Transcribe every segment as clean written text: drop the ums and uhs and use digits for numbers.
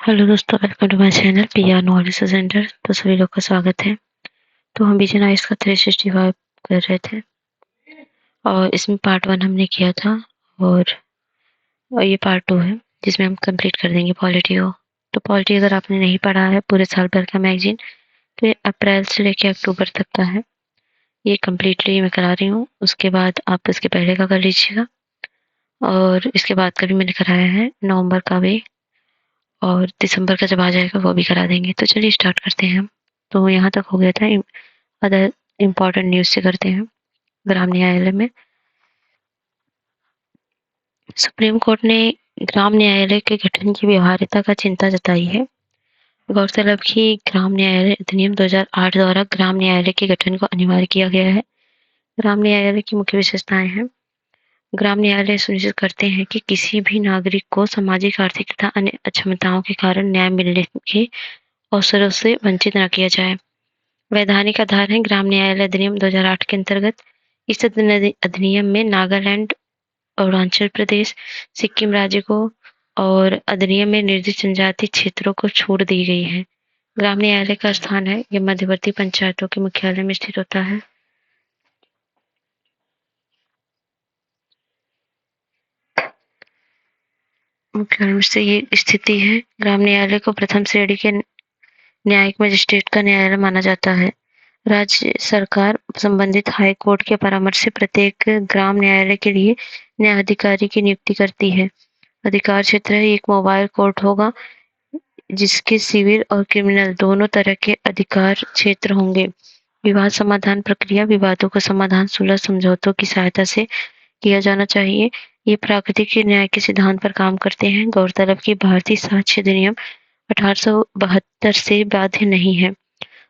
Hello दोस्तों, welcome to my channel PR knowledge centre. तो सभी लोग का स्वागत है। तो हम विजनाइज का 365 कर रहे थे और इसमें पार्ट 1 हमने किया था और ये पार्ट 2 है जिसमें हम कंप्लीट कर देंगे पॉलिटी को। तो पॉलिटी अगर आपने नहीं पढ़ा है पूरे साल भर का मैगजीन, तो ये अप्रैल से लेकर अक्टूबर तक का है। ये कम्प्लीटली मैं करा रही हूँ, उसके बाद आप इसके पहले का कर लीजिएगा और इसके बाद का भी मैंने कराया है, नवंबर का भी, और दिसंबर का जब आ जाएगा वो भी करा देंगे। तो चलिए स्टार्ट करते हैं हम। तो यहाँ तक हो गया था। अदर इम्पोर्टेंट न्यूज़ से करते हैं। ग्राम न्यायालय में सुप्रीम कोर्ट ने ग्राम न्यायालय के गठन की व्यवहार्यता का चिंता जताई है। गौरतलब कि ग्राम न्यायालय अधिनियम 2008 द्वारा ग्राम न्यायालय के गठन को अनिवार्य किया गया है। ग्राम न्यायालय की मुख्य विशेषताएं हैं। ग्राम न्यायालय सुनिश्चित करते हैं कि किसी भी नागरिक को सामाजिक, आर्थिक तथा अन्य अक्षमताओं के कारण न्याय मिलने के अवसरों से वंचित न किया जाए। वैधानिक आधार है ग्राम न्यायालय अधिनियम 2008 के अंतर्गत। इस अधिनियम में नागालैंड, अरुणाचल प्रदेश, सिक्किम राज्य को और अधिनियम में निर्दिष्ट जनजाति क्षेत्रों को छूट दी गई है। ग्राम न्यायालय का स्थान है, यह मध्यवर्ती पंचायतों के मुख्यालय में स्थित होता है। मुख्यालय से ये स्थिति है। ग्राम न्यायालय को प्रथम श्रेणी के न्यायिक मजिस्ट्रेट का न्यायालय माना जाता है। राज्य सरकार संबंधित हाई कोर्ट के परामर्श से प्रत्येक ग्राम न्यायालय के लिए न्यायाधिकारी की नियुक्ति करती है। अधिकार क्षेत्र है, एक मोबाइल कोर्ट होगा जिसके सिविल और क्रिमिनल दोनों तरह के अधिकार क्षेत्र होंगे। विवाद समाधान प्रक्रिया, विवादों का समाधान सुलह समझौतों की सहायता से किया जाना चाहिए। ये प्राकृतिक न्याय के सिद्धांत पर काम करते हैं। गौरतलब कि भारतीय साक्ष्य अधिनियम 1872 से बाध्य नहीं है।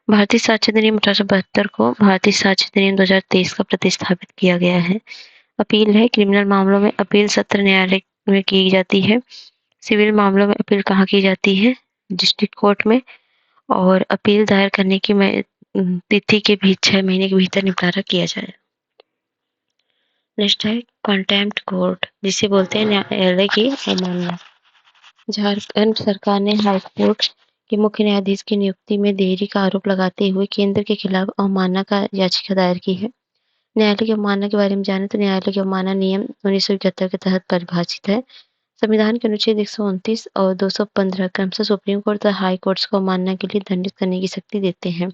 भारतीय साक्ष्य अधिनियम 1872 को भारतीय साक्ष्य अधिनियम 2023 का प्रतिस्थापित किया गया है। अपील है, क्रिमिनल मामलों में अपील सत्र न्यायालय में की जाती है। सिविल मामलों में अपील कहाँ की जाती है? डिस्ट्रिक्ट कोर्ट में। और अपील दायर करने की तिथि के भी 6 महीने के भीतर निपटारा किया जाए। नेक्स्ट है कंटेम्प्ट कोर्ट, जिसे बोलते हैं न्यायालय की अवमानना। झारखंड सरकार ने हाईकोर्ट के मुख्य न्यायाधीश की नियुक्ति में देरी का आरोप लगाते हुए केंद्र के खिलाफ अवमानना का याचिका दायर की है। न्यायालय की अवमानना के बारे में जाने तो न्यायालय की अवमानना नियम 1971 के तहत परिभाषित है। संविधान के अनुच्छेद 129 और 215 क्रमशः सुप्रीम कोर्ट तथा हाई कोर्ट्स को अवमानना के लिए दंडित करने की शक्ति देते हैं।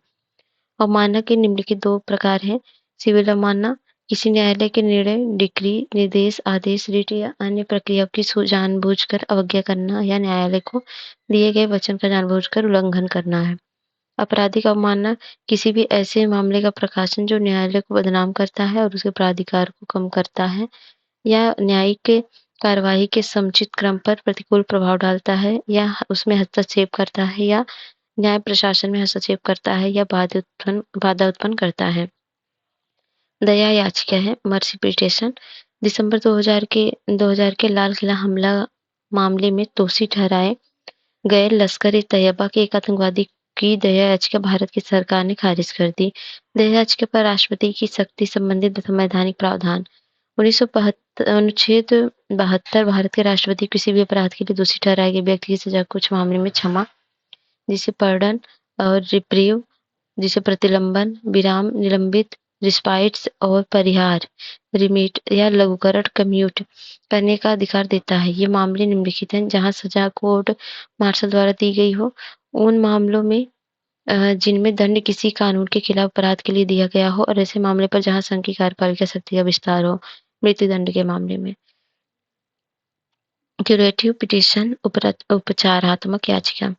अवमानना के निम्नलिखित 2 प्रकार हैं। सिविल अवमानना, किसी न्यायालय के निर्णय, डिक्री, निर्देश, आदेश, रिट या अन्य प्रक्रियाओं की जानबूझकर अवज्ञा करना या न्यायालय को दिए गए वचन का जानबूझकर उल्लंघन करना है। आपराधिक अवमानना, किसी भी ऐसे मामले का प्रकाशन जो न्यायालय को बदनाम करता है और उसके प्राधिकार को कम करता है या न्यायिक कार्यवाही के समुचित क्रम पर प्रतिकूल प्रभाव डालता है या उसमें हस्तक्षेप करता है या न्याय प्रशासन में हस्तक्षेप करता है या बाधा उत्पन्न करता है। दया याचिका है, मर्सी पिटिशन। दिसंबर 2000 के लाल किला हमला मामले में दोषी ठहराए गए लश्कर-ए-तैयबा के एक आतंकवादी की दया याचिका भारत की सरकार ने खारिज कर दी। दया याचिका पर राष्ट्रपति की सख्ती संबंधित संवैधानिक प्रावधान। अनुच्छेद 72 भारत के राष्ट्रपति किसी भी अपराध के लिए दोषी ठहराए गए व्यक्ति की सजा कुछ मामले में क्षमा, जिसे पर्डन, और रिप्रीव, जिसे प्रतिलंबन, विराम, निलंबित, रिस्पाइट्स और परिहार, रिमिट या लघुकरण, कम्यूट करने का अधिकार देता है। ये मामले निम्नलिखित हैं जहां सजा कोर्ट मार्शल द्वारा दी गई हो, उन मामलों में जिनमें दंड किसी कानून के खिलाफ अपराध के लिए दिया गया हो और ऐसे मामले पर जहां संघ की कार्यपालिका शक्ति का विस्तार हो, मृत्युदंड के मामले में। क्यूरेटिव पिटीशन, उपचारात्मक याचिका।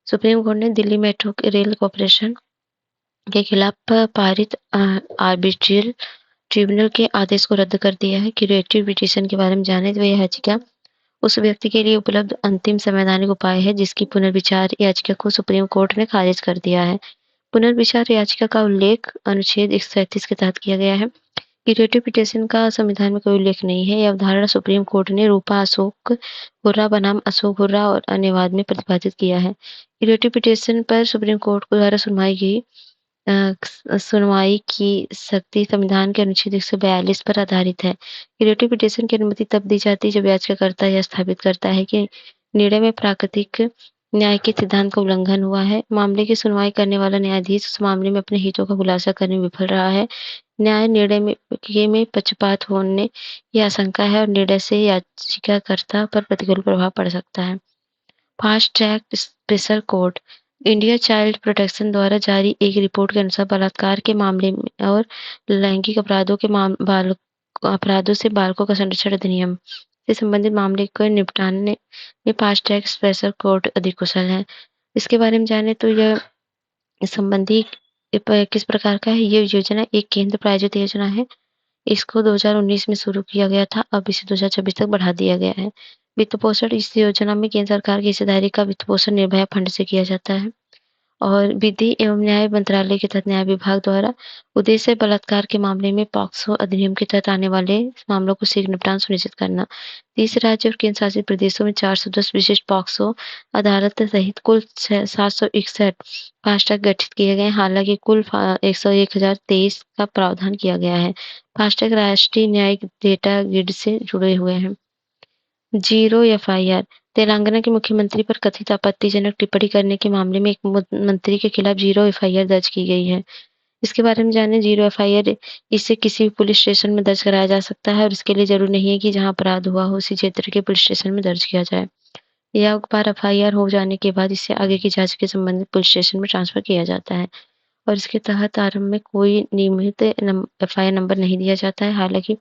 सुप्रीम कोर्ट ने दिल्ली मेट्रो रेल कॉर्पोरेशन के खिलाफ पारित आर्बिट्रल ट्रिब्यूनल के आदेश को रद्द कर दिया है। क्यूरेटिव पिटीशन के बारे में जाने तो यह याचिका उस व्यक्ति के लिए उपलब्ध अंतिम संवैधानिक उपाय है जिसकी पुनर्विचार याचिका को सुप्रीम कोर्ट ने खारिज कर दिया है। पुनर्विचार याचिका का उल्लेख अनुच्छेद 137 के तहत किया गया है। क्यूरेटिव पिटीशन का संविधान में कोई उल्लेख नहीं है। यह अवधारणा सुप्रीम कोर्ट ने रूपा अशोक हुर्रा बनाम अशोक हुर्रा और अन्य वाद में प्रतिपादित किया है। क्यूरेटिव पिटीशन पर सुप्रीम कोर्ट द्वारा सुनवाई की शक्ति संविधान के अनुच्छेद 142 पर आधारित है। क्यूरेटिव पिटीशन की अनुमति तब दी जाती है जब याचिकाकर्ता यह स्थापित करता है कि निर्णय में प्राकृतिक न्याय के सिद्धांत का उल्लंघन हुआ है। मामले की सुनवाई करने वाला न्यायाधीश उस मामले में अपने हितों का खुलासा करने में विफल रहा है। न्याय निर्णय में पक्षपात होने की आशंका है और निर्णय से याचिकाकर्ता पर प्रतिकूल प्रभाव पड़ सकता है। Fast track special court India child protection द्वारा जारी एक रिपोर्ट के अनुसार बलात्कार के मामले में और लैंगिक अपराधों के अपराधों से बालकों का संरक्षण अधिनियम से संबंधित मामले को निपटाने में फास्ट ट्रैक स्पेशल कोर्ट अधिक कुशल है। इसके बारे में जाने तो यह संबंधी किस प्रकार का है। ये योजना एक केंद्र प्रायोजित योजना है। इसको 2019 में शुरू किया गया था, अब इसे 2026 तक बढ़ा दिया गया है। वित्त पोषण इस योजना में केंद्र सरकार की हिस्सेदारी का वित्त पोषण निर्भया फंड से किया जाता है और विधि एवं न्याय मंत्रालय के तहत न्याय विभाग द्वारा उद्देश्य बलात्कार के मामले में पॉक्सो अधिनियम के तहत आने वाले मामलों को शीघ्र निपटान सुनिश्चित करना। 30 राज्य और केंद्र शासित प्रदेशों में 410 विशिष्ट पॉक्सो अदालत सहित कुल 761 फास्ट ट्रैक गठित किए गए। हालांकि कुल 1023 का प्रावधान किया गया है। फास्ट ट्रैक राष्ट्रीय न्यायिक डेटा ग्रिड से जुड़े हुए हैं। जीरो एफआईआर तेलंगाना के मुख्यमंत्री पर कथित आपत्तिजनक टिप्पणी करने के मामले में एक मंत्री के खिलाफ जीरो एफआईआर दर्ज की गई है। इसके बारे में जानें। जीरो एफआईआर इसे किसी भी पुलिस स्टेशन में दर्ज कराया जा सकता है और इसके लिए जरूरी नहीं है कि जहां अपराध हुआ हो उसी क्षेत्र के पुलिस स्टेशन में दर्ज किया जाए। या एक बार एफआईआर हो जाने के बाद इसे आगे की जांच के संबंधित पुलिस स्टेशन में ट्रांसफर किया जाता है और इसके तहत आरंभ में कोई नियमित एफआईआर नंबर नहीं दिया जाता है। हालांकि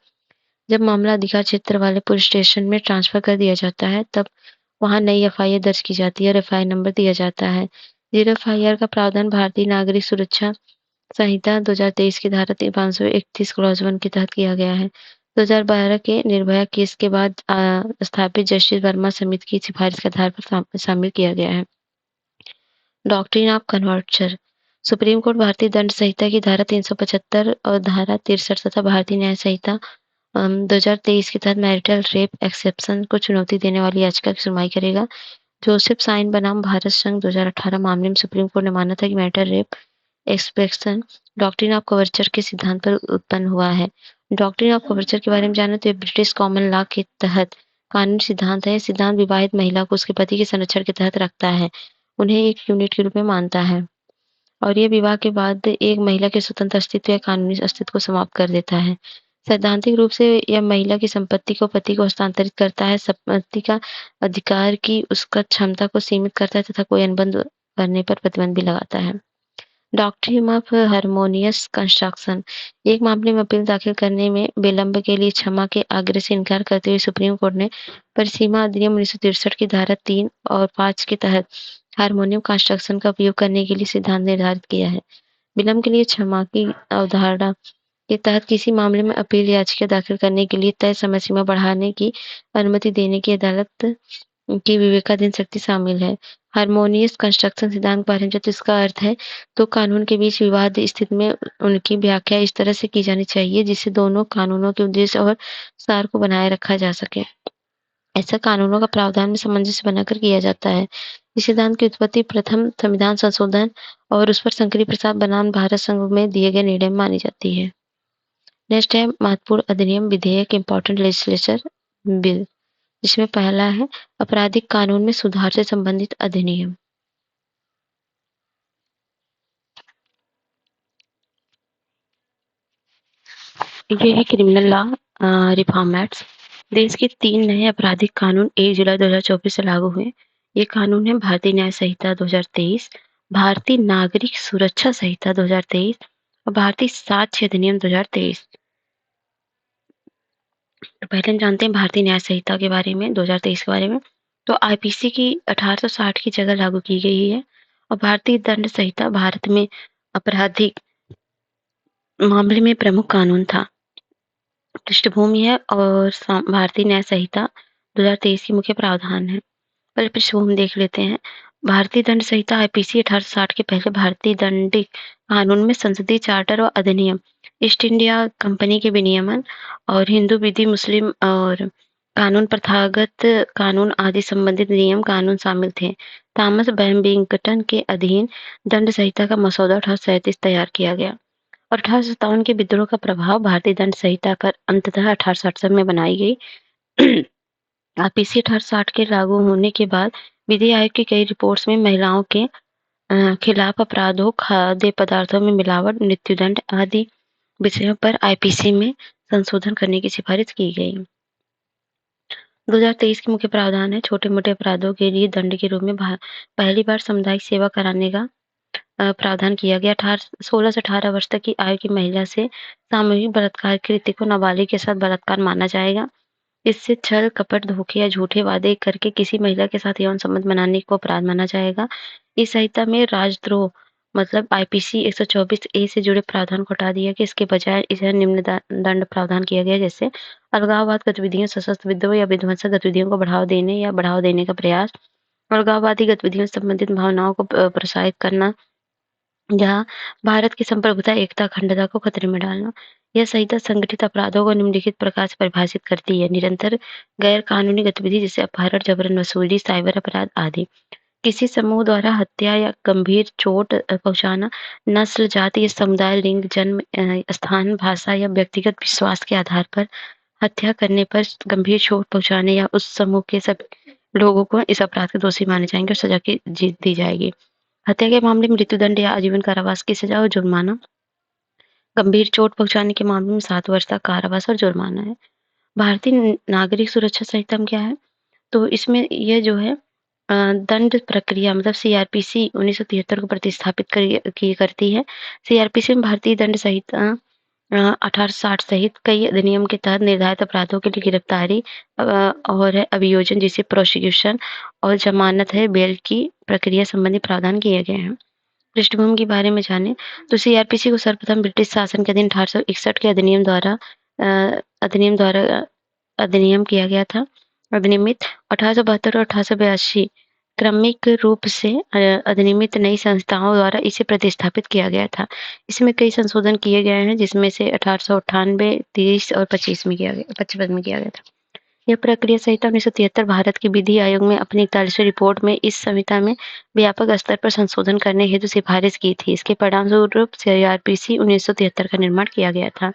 जब मामला अधिकार क्षेत्र वाले पुलिस स्टेशन में ट्रांसफर कर दिया जाता है तब वहां नई एफआईआर दर्ज की जाती है और एफआईआर नंबर दिया जाता है। जीरो एफआईआर का प्रावधान भारतीय नागरिक सुरक्षा संहिता 2023 की धारा 531 क्लॉज 1 के तहत किया गया है। 2012 के निर्भया केस के बाद स्थापित जस्टिस वर्मा समिति की सिफारिश के आधार पर शामिल किया गया है। Doctrine of converter supreme court भारतीय दंड संहिता की धारा 375 और धारा 63 तथा भारतीय न्याय संहिता 2023 के तहत मैरिटल रेप एक्सेप्शन को चुनौती देने वाली याचिका की सुनवाई करेगा। जोसेफ साइन बनाम भारत संघ 2018 मामले में सुप्रीम कोर्ट ने माना था कि marital rape exception doctrine of coverture के सिद्धांत पर उत्पन्न हुआ है। डॉक्ट्रिन ऑफ कवर्चर के बारे में जाने तो ब्रिटिश कॉमन लॉ के तहत कानूनी सिद्धांत है। सिद्धांत विवाहित महिला को उसके पति के संरक्षण के तहत रखता है, उन्हें एक यूनिट के रूप में मानता है और ये विवाह के बाद एक महिला के स्वतंत्र अस्तित्व या कानूनी अस्तित्व को समाप्त कर देता है। सैद्धांतिक रूप से यह महिला की संपत्ति को पति को हस्तांतरित करता है, संपत्ति का अधिकार की उसका क्षमता को सीमित करता है तथा कोई अनुबंध करने पर प्रतिबंध भी लगाता है। डॉक्ट्रिन ऑफ हार्मोनियस कंस्ट्रक्शन एक मामले में अपील दाखिल करने में विलंब के लिए क्षमा के आग्रह से इनकार करते हुए सुप्रीम कोर्ट ने परिसीमा अधिनियम 1963 की धारा 3 और 5 के तहत हार्मोनियम कंस्ट्रक्शन का उपयोग करने के लिए सिद्धांत निर्धारित किया है। विलंब के लिए क्षमा की अवधारणा के तहत किसी मामले में अपील याचिका दाखिल करने के लिए तय समय सीमा बढ़ाने की अनुमति देने की अदालत की विवेकाधीन शक्ति शामिल है। हार्मोनियस कंस्ट्रक्शन सिद्धांत के बारे में जब इसका अर्थ है तो कानून के बीच विवाद स्थिति में उनकी व्याख्या इस तरह से की जानी चाहिए जिससे दोनों कानूनों के उद्देश्य और सार को बनाए रखा जा सके। ऐसा कानूनों का प्रावधान में सामंजस्य बनाकर किया जाता है। इस सिद्धांत की उत्पत्ति प्रथम संविधान संशोधन और उस पर शंकरी प्रसाद बनाम भारत संघ में दिए गए निर्णय में मानी जाती है। नेक्स्ट है महत्वपूर्ण अधिनियम विधेयक इम्पोर्टेंट लेजिस्लेचर बिल, जिसमें पहला है आपराधिक कानून में सुधार से संबंधित अधिनियम। ये है क्रिमिनल लॉ रिफॉर्म एक्ट। देश के 3 नए आपराधिक कानून 1 जुलाई 2024 से लागू हुए। ये कानून है भारतीय न्याय संहिता 2023, भारतीय नागरिक सुरक्षा संहिता 2023 और भारतीय साक्ष्य अधिनियम 2023। तो पहले हम जानते हैं भारतीय न्याय संहिता के बारे में 2023 के बारे में। तो आईपीसी की 1860 की जगह लागू की गई है और भारतीय दंड संहिता भारत में आपराधिक मामले में प्रमुख कानून था। पृष्ठभूमि है और भारतीय न्याय संहिता 2023 की मुख्य प्रावधान है। पहले पृष्ठभूमि देख लेते हैं। भारतीय दंड संहिता आईपीसी 1860 के पहले भारतीय दंडिक कानून में संसदीय चार्टर और अधिनियम, ईस्ट इंडिया कंपनी के विनियमन और हिंदू विधि, मुस्लिम और कानून, प्रथागत कानून आदि संबंधित नियम कानून शामिल थे। थॉमस बैम्बिंगटन के अधीन दंड संहिता का मसौदा 1837 तैयार किया गया और 1857 के विद्रोह का प्रभाव भारतीय दंड संहिता पर अंततः 1868 में बनाई गई। आईपीसी 1860 के लागू होने के बाद विधि आयोग की कई रिपोर्ट्स में महिलाओं के खिलाफ अपराधों, खाद्य पदार्थों में मिलावट, मृत्युदंड आदि विषयों पर आईपीसी में संशोधन करने की सिफारिश की गई। 2023 के मुख्य प्रावधान है छोटे-मोटे अपराधों के लिए दंड के रूप में पहली बार सामुदायिक सेवा कराने का प्रावधान किया गया। 16 से 18 वर्ष तक की आयु की महिला से सामूहिक बलात्कार कृत्य को नाबालिग के साथ बलात्कार माना जाएगा। इससे छल, कपट, धोखे या झूठे वादे करके किसी महिला के साथ यौन संबंध बनाने को अपराध माना जाएगा। इस संहिता में राजद्रोह मतलब आईपीसी 124 ए से जुड़े प्रावधान को हटा दिया गया। इसके बजाय इसे निम्न दंड प्रावधान किया गया, जैसे अलगाववाद गतिविधियों, सशस्त्र विद्रोह या विध्वंसक गतिविधियों को बढ़ावा देने का प्रयास, अलगाववादी गतिविधियों से संबंधित भावनाओं को प्रोत्साहित करना, जहाँ भारत की संप्रभुता, एकता, अखंडता को खतरे में डालना। यह संहिता संगठित अपराधों को निम्नलिखित प्रकार से परिभाषित करती है: निरंतर गैर कानूनी गतिविधि जैसे अपहरण, जबरन वसूली, साइबर अपराध आदि। किसी समूह द्वारा हत्या या गंभीर चोट पहुंचाना, नस्ल, जाति या समुदाय, लिंग, जन्म स्थान, भाषा या व्यक्तिगत विश्वास के आधार पर हत्या करने पर गंभीर चोट पहुंचाने या उस समूह के सभी लोगों को इस अपराध के दोषी माने जाएंगे और सजा की दी जाएगी। हत्या के मामले में मृत्युदंड या आजीवन कारावास की सजा और जुर्माना। गंभीर चोट पहुंचाने के मामले में 7 वर्ष तक कारावास और जुर्माना है। भारतीय नागरिक सुरक्षा संहिता में क्या है? तो इसमें यह जो है दंड प्रक्रिया मतलब सीआरपीसी 1973 को प्रतिस्थापित करती है। सीआरपीसी में भारतीय दंड संहिता 1860 सहित कई अधिनियम के तहत निर्धारित अपराधों के लिए गिरफ्तारी और अभियोजन जिसे प्रोसिक्यूशन और जमानत है बेल की प्रक्रिया संबंधी प्रावधान किए गए हैं। पृष्ठभूमि के बारे में जाने तो सीआरपीसी को सर्वप्रथम ब्रिटिश शासन के अधीन 1861 के अधिनियम किया गया था। अधिनियमित 1872 और 1882 क्रमिक रूप से अधिनियमित नई संस्थाओं द्वारा इसे प्रतिस्थापित किया गया था। इसमें कई संशोधन किए गए हैं, जिसमें से 1898, 30 और 25 में किया गया था। यह प्रक्रिया संहिता 1973 भारत के विधि आयोग में अपनी 41वीं रिपोर्ट में इस संहिता में व्यापक स्तर पर संशोधन करने हेतु सिफारिश की थी। इसके परिणामस्वरूप सीआरपीसी 1973 का निर्माण किया गया था।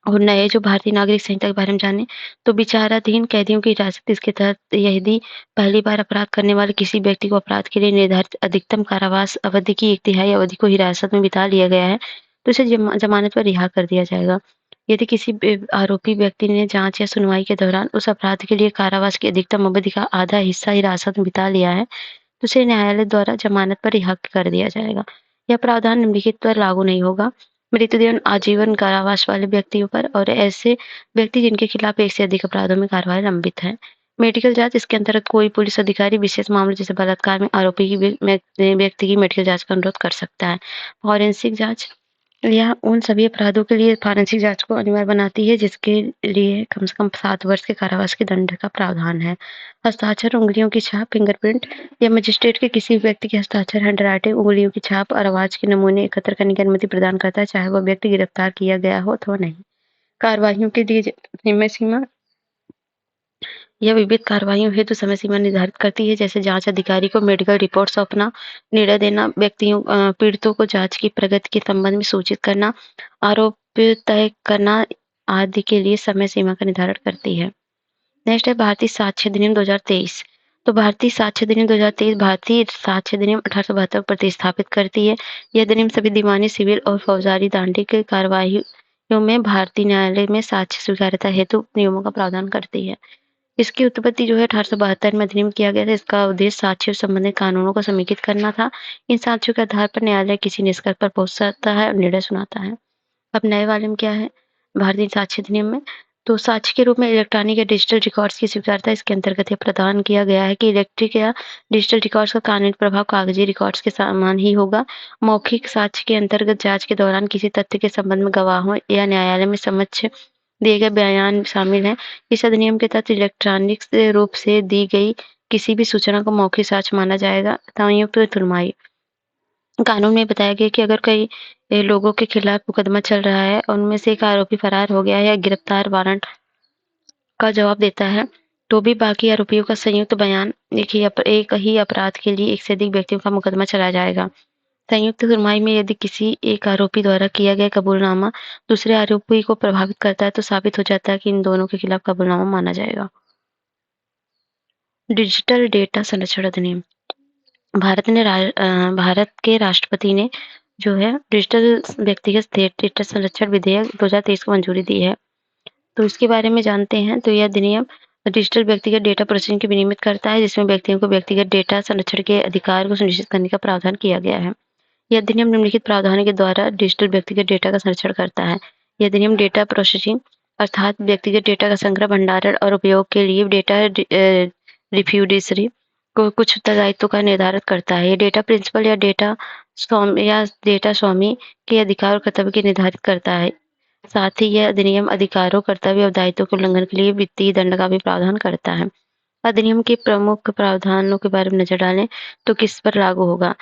और नए जो भारतीय नागरिक संहिता के बारे में जाने तो विचाराधीन कैदियों की हिरासत, इसके तहत यदि पहली बार अपराध करने वाले किसी व्यक्ति को अपराध के लिए निर्धारित अधिकतम कारावास अवधि की 1/3 अवधि को हिरासत में बिता लिया गया है तो उसे जमानत पर रिहा कर दिया जाएगा। यदि किसी आरोपी व्यक्ति ने जांच या सुनवाई के दौरान उस अपराध के लिए कारावास की अधिकतम अवधि का आधा हिस्सा हिरासत में बिता लिया है तो उसे न्यायालय द्वारा जमानत पर रिहा कर दिया जाएगा। यह प्रावधान निम्नलिखित पर लागू नहीं होगा: मृत्युदंड, आजीवन कारावास वाले व्यक्तियों पर और ऐसे व्यक्ति जिनके खिलाफ एक से अधिक अपराधों में कार्रवाई लंबित है। मेडिकल जांच, इसके अंतर्गत कोई पुलिस अधिकारी विशेष मामले जैसे बलात्कार में आरोपी की व्यक्ति की मेडिकल जांच का अनुरोध कर सकता है। फॉरेंसिक जांच, यह उन सभी अपराधों के लिए फॉरेंसिक जांच को अनिवार्य बनाती है जिसके लिए कम से कम 7 वर्ष के कारावास के दंड का प्रावधान है। हस्ताक्षर, उंगलियों की छाप, फिंगरप्रिंट या मजिस्ट्रेट के किसी व्यक्ति के हस्ताक्षर, हैंडराइटिंग, उंगलियों की छाप और आवाज के नमूने एकत्र करने की अनुमति प्रदान करता है, चाहे वह व्यक्ति गिरफ्तार किया गया हो अथवा नहीं। कार्रवाइयों के लिए समय सीमा, यह विविध कार्रवाइयों हेतु समय सीमा निर्धारित करती है, जैसे जांच अधिकारी को मेडिकल रिपोर्ट सौंपना, निर्णय देना, पीड़ितों को जांच की प्रगति के संबंध में सूचित करना, आरोप तय करना आदि के लिए समय सीमा का निर्धारण करती है। नेक्स्ट है भारतीय साक्ष्य अधिनियम 2023। तो भारतीय साक्ष्य अधिनियम 2023 भारतीय साक्ष्य अधिनियम 1872 को प्रतिस्थापित करती है। यह अधिनियम सभी दीवानी, सिविल और फौजदारी दांडिक कार्रवाइयों में भारतीय न्यायालय में साक्ष्य स्वीकार्यता हेतु नियमों का प्रावधान करती है। इसकी उत्पत्ति जो है 1872 में अधिनियम किया गया था। इसका उद्देश्य साक्ष्यों से संबंधित कानूनों को समेकित करना था। इन साक्ष्यों के आधार पर न्यायालय किसी निष्कर्ष पर पहुंच सकता है और निर्णय सुनाता है। अब नए वाले में क्या है भारतीय साक्ष्य अधिनियम में? तो साक्ष्य के रूप में इलेक्ट्रॉनिक या डिजिटल रिकॉर्ड्स की स्वीकार्यता इसके अंतर्गत यह प्रदान किया गया है कि इलेक्ट्रिक या डिजिटल रिकॉर्ड्स का कानूनी प्रभाव कागजी रिकॉर्ड्स के समान ही होगा। मौखिक साक्ष्य के अंतर्गत जांच के दौरान किसी तथ्य के संबंध में गवाहों या न्यायालय में समक्ष दिए गए बयान शामिल हैं। इस अधिनियम के तहत इलेक्ट्रॉनिक रूप से दी गई किसी भी सूचना को मौखिक साक्ष्य माना जाएगा। संयुक्त सुनवाई, कानून में बताया गया कि अगर कई लोगों के खिलाफ मुकदमा चल रहा है और उनमें से एक आरोपी फरार हो गया है या गिरफ्तार वारंट का जवाब देता है तो भी बाकी आरोपियों का संयुक्त बयान एक ही अपराध के लिए एक से अधिक व्यक्तियों का मुकदमा चलाया जाएगा। संयुक्त सुनवाई में यदि किसी एक आरोपी द्वारा किया गया कबूलनामा दूसरे आरोपी को प्रभावित करता है तो साबित हो जाता है कि इन दोनों के खिलाफ कबूलनामा माना जाएगा। डिजिटल डेटा संरक्षण अधिनियम। भारत के राष्ट्रपति ने जो है डिजिटल व्यक्तिगत डेटा संरक्षण विधेयक 2023 को मंजूरी दी है। तो इसके बारे में जानते हैं। तो यह अधिनियम डिजिटल व्यक्तिगत डेटा प्रोसेसिंग की विनियमित करता है, जिसमें व्यक्तियों को व्यक्तिगत डेटा संरक्षण के अधिकार को सुनिश्चित करने का प्रावधान किया गया है। यह अधिनियम निम्नलिखित प्रावधानों के द्वारा डिजिटल व्यक्तिगत डेटा का संरक्षण करता है। यह अधिनियम डेटा प्रोसेसिंग अर्थात व्यक्तिगत डेटा का संग्रह, भंडारण और उपयोग के लिए डेटा रिफ्यूडिसरी को कुछ उत्तरदायित्वों का निर्धारित करता है। ये डेटा प्रिंसिपल या डेटा स्वामी के अधिकार और कर्तव्य के निर्धारित करता है। साथ ही यह अधिनियम अधिकारों, कर्तव्य और दायित्वों के उल्लंघन के लिए वित्तीय दंड का भी प्रावधान करता है। अधिनियम के प्रमुख प्रावधानों के बारे में नजर डालें तो किस पर लागू होगा।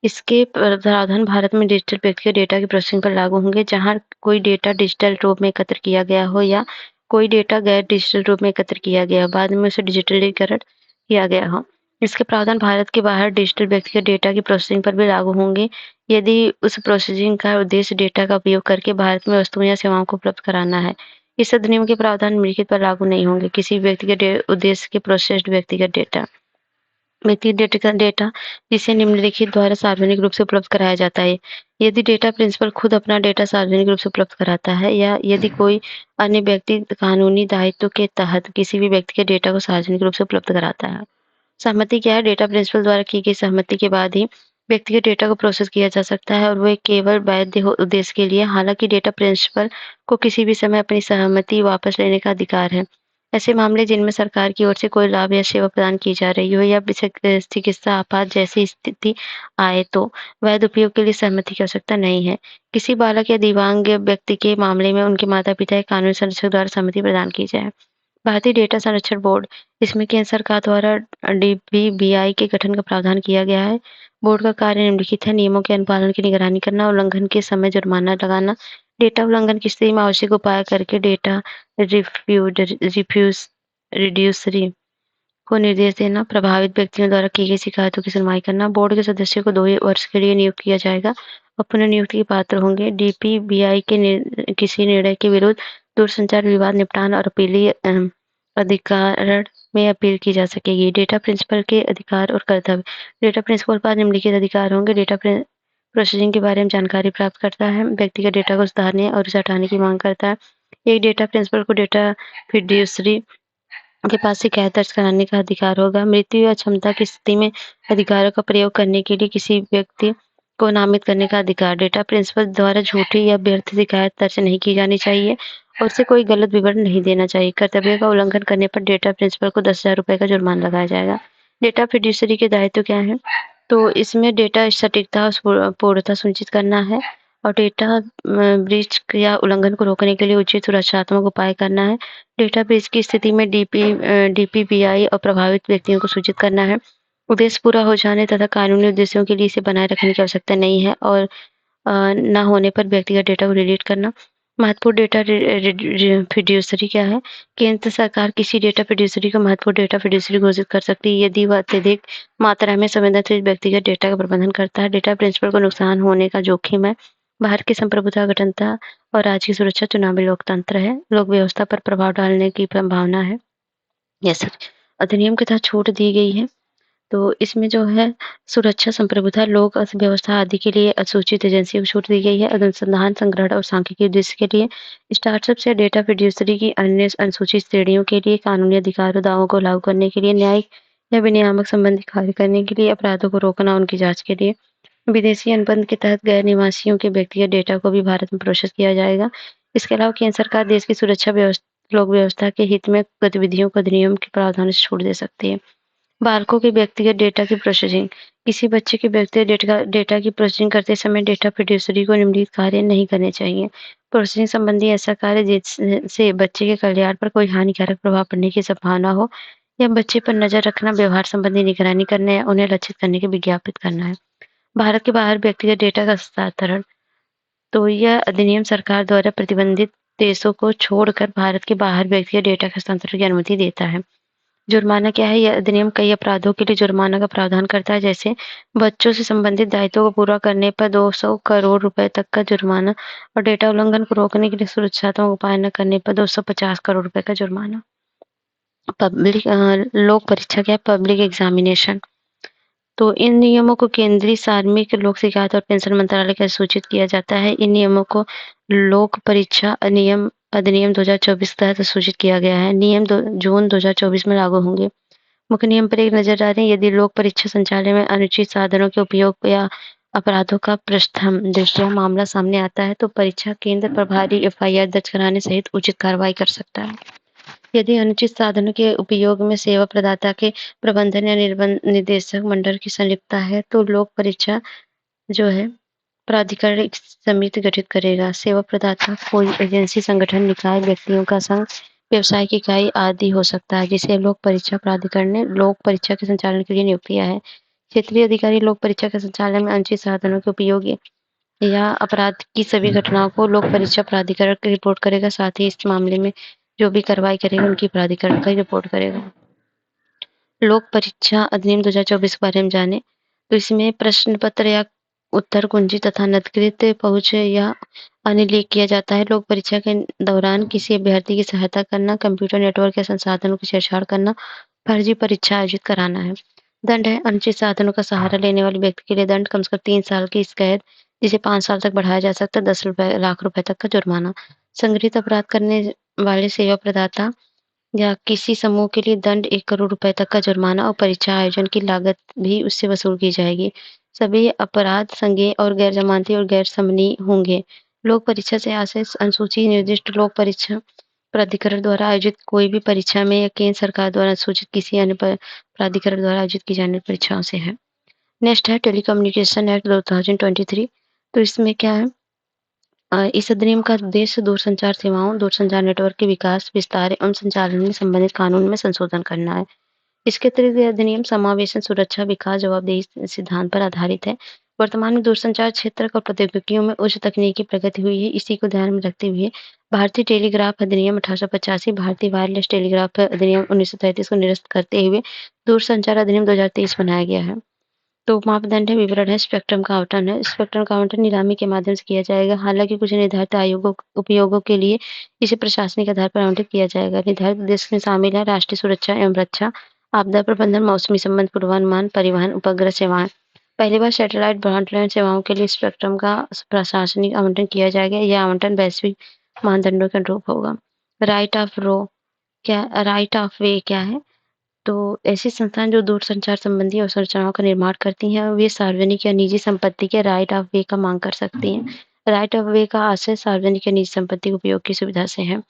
इसके प्रावधान भारत में डिजिटल व्यक्तिगत डेटा की प्रोसेसिंग पर लागू होंगे, जहां कोई डेटा डिजिटल रूप में एकत्र किया गया हो या कोई डेटा गैर डिजिटल रूप में एकत्र किया गया हो, बाद में उसे डिजिटलीकरण किया गया हो। इसके प्रावधान भारत के बाहर डिजिटल व्यक्तिगत डेटा की प्रोसेसिंग पर भी लागू होंगे, यदि उस प्रोसेसिंग का उद्देश्य डेटा का उपयोग करके भारत में वस्तुओं या सेवाओं को उपलब्ध कराना है। इस अधिनियम के प्रावधान निम्नलिखित पर लागू नहीं होंगे। किसी व्यक्तिगत उद्देश्य के प्रोसेस्ड व्यक्तिगत डेटा। व्यक्तिगत डेटा जिसे निम्नलिखित द्वारा सार्वजनिक रूप से उपलब्ध कराया जाता है। यदि डेटा प्रिंसिपल खुद अपना डेटा सार्वजनिक रूप से उपलब्ध कराता है या यदि कोई अन्य व्यक्ति कानूनी दायित्व के तहत किसी भी व्यक्ति के डेटा को सार्वजनिक रूप से उपलब्ध कराता है। सहमति क्या है? डेटा प्रिंसिपल द्वारा की गई सहमति के बाद ही व्यक्तिगत डेटा को प्रोसेस किया जा सकता है और वो केवल वैध उद्देश्य के लिए। हालांकि डेटा प्रिंसिपल को किसी भी समय अपनी सहमति वापस लेने का अधिकार है। ऐसे मामले जिनमें सरकार की ओर से कोई लाभ या सेवा प्रदान की जा रही हो या चिकित्सा आपात जैसी स्थिति आए तो वैध उपयोग के लिए सहमति की आवश्यकता नहीं है। किसी बालक या दिव्यांग व्यक्ति के मामले में उनके माता पिता या कानूनी संरक्षक द्वारा सहमति प्रदान की जाए। भारतीय डेटा संरक्षण बोर्ड, इसमें केंद्र सरकार द्वारा डीबीबीआई के गठन का प्रावधान किया गया है। बोर्ड का कार्य निम्नलिखित है: नियमों के अनुपालन की निगरानी करना, उल्लंघन के समय जुर्माना लगाना, डेटा उल्लंघन की स्थिति में आवश्यक उपाय करके डेटा रिड्यूसरी को निर्देश देना, प्रभावित व्यक्तियों द्वारा की गई शिकायतों की सुनवाई करना। बोर्ड के सदस्यों को 2 वर्ष के लिए नियुक्त किया जाएगा और पुनर्नियुक्ति के पात्र होंगे। डीपीबीआई के किसी निर्णय के विरुद्ध दूरसंचार विवाद निपटान और अपीली अधिकारण में अपील की जा सकेगी। डेटा प्रिंसिपल के अधिकार और कर्तव्य। डेटा प्रिंसिपल पर निम्नलिखित अधिकार होंगे। डेटा प्रोसेसिंग के बारे में जानकारी प्राप्त करता है, व्यक्तिगत डेटा को सुधारने और उसे हटाने की मांग करता है। एक डेटा प्रिंसिपल को डेटा फिड्यूसरी के पास शिकायत दर्ज कराने का अधिकार होगा। मृत्यु या क्षमता की स्थिति में अधिकारों का प्रयोग करने के लिए किसी व्यक्ति को नामित करने का अधिकार। डेटा प्रिंसिपल द्वारा झूठी या व्यर्थ शिकायत दर्ज नहीं की जानी चाहिए और उसे कोई गलत विवरण नहीं देना चाहिए। कर्तव्य का उल्लंघन करने पर डेटा प्रिंसिपल को 10,000 रुपए का जुर्माना लगाया जाएगा। डेटा फिड्यूसरी के दायित्व क्या है? तो इसमें डेटा सटीकता और पूर्णता सुनिश्चित करना है और डेटा ब्रीच या उल्लंघन को रोकने के लिए उचित सुरक्षात्मक उपाय करना है। डेटा ब्रीच की स्थिति में डीपीपीआई और प्रभावित व्यक्तियों को सूचित करना है। उद्देश्य पूरा हो जाने तथा कानूनी उद्देश्यों के लिए इसे बनाए रखने की आवश्यकता नहीं है और न होने पर व्यक्तिगत डेटा को डिलीट करना। महत्वपूर्ण डेटा फिड्यूसरी क्या है? केंद्र सरकार किसी डेटा फिड्यूसरी को महत्वपूर्ण डेटा फिड्यूसरी घोषित कर सकती है यदि वह अत्यधिक मात्रा में संवेदनशील व्यक्तिगत डेटा का प्रबंधन करता है। डेटा प्रिंसिपल को नुकसान होने का जोखिम है। भारत की संप्रभुता, अखंडता और राज्य की सुरक्षा, चुनावी लोकतंत्र है, लोक व्यवस्था पर प्रभाव डालने की संभावना है। यस, अधिनियम के तहत छूट दी गई है। तो इसमें जो है सुरक्षा, संप्रभुता, लोक अर्थव्यवस्था आदि के लिए असूचित एजेंसियों को छूट दी गई है। अनुसंधान, संग्रहण और सांख्यिकी उद्देश्य के लिए स्टार्टअप्स या डेटा फिड्यूसरी की अन्य अनुसूचित श्रेणियों के लिए कानूनी अधिकार और दावों को लागू करने के लिए, न्यायिक या विनियामक संबंधी कार्य करने के लिए, अपराधों को रोकना, उनकी जांच के लिए। विदेशी अनुबंध के तहत गैर निवासियों के व्यक्तिगत डेटा को भी भारत में प्रोसेस किया जाएगा। इसके अलावा केंद्र सरकार देश की सुरक्षा लोक व्यवस्था के हित में गतिविधियों को अधिनियम के प्रावधान से छूट दे सकती है। बालकों के व्यक्तिगत डेटा की प्रोसेसिंग। किसी बच्चे के व्यक्तिगत डेटा की प्रोसेसिंग करते समय डेटा फिड्यूसरी को निम्नलिखित कार्य नहीं करने चाहिए। प्रोसेसिंग संबंधी ऐसा कार्य जिससे बच्चे के कल्याण पर कोई हानिकारक प्रभाव पड़ने की संभावना हो या बच्चे पर नजर रखना, व्यवहार संबंधी निगरानी करना या उन्हें लक्षित करने के विज्ञापित करना है। भारत के बाहर व्यक्तिगत डेटा का हस्तांतरण। तो यह अधिनियम सरकार द्वारा प्रतिबंधित देशों को छोड़कर भारत के बाहर व्यक्तिगत डेटा के हस्तांतरण की अनुमति देता है। जुर्माना क्या है? यह अधिनियम कई अपराधों के लिए जुर्माना का प्रावधान करता है, जैसे बच्चों से संबंधित दायित्वों को पूरा करने पर 200 करोड़ रुपए तक का जुर्माना और डेटा उल्लंघन को रोकने के लिए सुरक्षात्मक उपाय न करने पर 250 करोड़ रुपए का जुर्माना। लोक परीक्षा क्या है? Public examination. तो इन नियमों को केंद्रीय कार्मिक लोक शिकायत और पेंशन मंत्रालय का सूचित किया जाता है। इन नियमों को लोक परीक्षा अधिनियम 2024 के तहत सूचित किया गया है। नियम जून 2024 में लागू होंगे। मुख्य नियम पर एक नजर डालें। यदि लोक परीक्षा संचालन में अनुचित साधनों के उपयोग या अपराधों का प्रथम दृष्टया मामला सामने आता है तो परीक्षा केंद्र प्रभारी एफआईआर दर्ज कराने सहित उचित कार्रवाई कर सकता है। यदि अनुचित साधनों के उपयोग में सेवा प्रदाता के प्रबंधन या निदेशक मंडल की संलिप्तता है तो लोक परीक्षा जो है प्राधिकरण एक समिति गठित करेगा। सेवा प्रदाता कोई एजेंसी, संगठन, निकाय, व्यक्तियों का संघ, व्यवसायिक इकाई आदि हो सकता है जिसे लोक परीक्षा प्राधिकरण ने लोक परीक्षा के संचालन के लिए नियुक्त किया है। क्षेत्रीय अधिकारी लोक परीक्षा के संचालन में अनुचित साधनों के उपयोग या अपराध की सभी घटनाओं को लोक परीक्षा प्राधिकरण को रिपोर्ट करेगा। साथ ही इस मामले में जो भी कार्रवाई करेगा उनकी प्राधिकरण का रिपोर्ट करेगा। लोक परीक्षा अधिनियम 2024 के बारे में जाने तो इसमें प्रश्न पत्र या उत्तर कुंजी तथा नदकृत पहुंच या अनिलेख किया जाता है। लोक परीक्षा के दौरान किसी अभ्यर्थी की सहायता करना, कंप्यूटर नेटवर्क या संसाधनों की छेड़छाड़ करना, फर्जी परीक्षा आयोजित कराना है। दंड है अनुचित साधनों का सहारा लेने वाले व्यक्ति के लिए दंड कम से कम 3 साल की कैद जिसे 5 साल तक बढ़ाया जा सकता है, 10 लाख रुपए तक का जुर्माना। संगठित अपराध करने वाले सेवा प्रदाता या किसी समूह के लिए दंड 1 करोड़ रुपए तक का जुर्माना और परीक्षा आयोजन की लागत भी उससे वसूल की जाएगी। सभी अपराध संज्ञेय और गैर जमानती और गैर समनीय होंगे। लोक परीक्षा से आशय अनुसूची निर्दिष्ट लोक परीक्षा प्राधिकरण द्वारा आयोजित कोई भी परीक्षा में या केंद्र सरकार द्वारा सूचित किसी अन्य प्राधिकरण द्वारा आयोजित की जाने वाली परीक्षाओं से है। नेक्स्ट है टेलीकम्युनिकेशन एक्ट 2023। तो इसमें क्या है? इस अधिनियम का उद्देश्य दूरसंचार सेवाओं, दूरसंचार नेटवर्क के विकास, विस्तार एवं संचालन में संबंधित कानून में संशोधन करना है। इसके अतिरिक्त यह अधिनियम समावेशन, सुरक्षा, विकास, जवाबदेही सिद्धांत पर आधारित है। वर्तमान में दूरसंचार क्षेत्र और प्रौद्योगिकियों में उच्च तकनीकी प्रगति हुई है। इसी को ध्यान में रखते हुए भारतीय टेलीग्राफ अधिनियम 1885, भारतीय वायरलेस टेलीग्राफ अधिनियम 1933 को निरस्त करते हुए दूरसंचार अधिनियम 2023 बनाया गया है। तो मापदंड है, विवरण है, स्पेक्ट्रम का आवंटन है। स्पेक्ट्रम का आवंटन नीलामी के माध्यम से किया जाएगा। हालांकि कुछ निर्धारित आयोगों उपयोगों के लिए इसे प्रशासनिक आधार पर आवंटित किया जाएगा। निर्धारित उद्देश्य में शामिल है राष्ट्रीय सुरक्षा एवं रक्षा, आपदा प्रबंधन, मौसमी संबंध पूर्वानुमान, परिवहन, उपग्रह सेवाएं। पहली बार सैटेलाइट ब्रॉडबैंड सेवाओं के लिए स्पेक्ट्रम का प्रशासनिक आवंटन किया जाएगा। यह आवंटन वैश्विक मानदंडों के अनुरूप होगा। राइट ऑफ वे क्या है? तो ऐसी संस्थाएं जो दूरसंचार संबंधी अवसंरचनाओं का निर्माण करती हैं वे सार्वजनिक या निजी संपत्ति के राइट ऑफ वे का मांग कर सकती हैं। राइट ऑफ वे का आशय सार्वजनिक या निजी संपत्ति के उपयोग की सुविधा से है।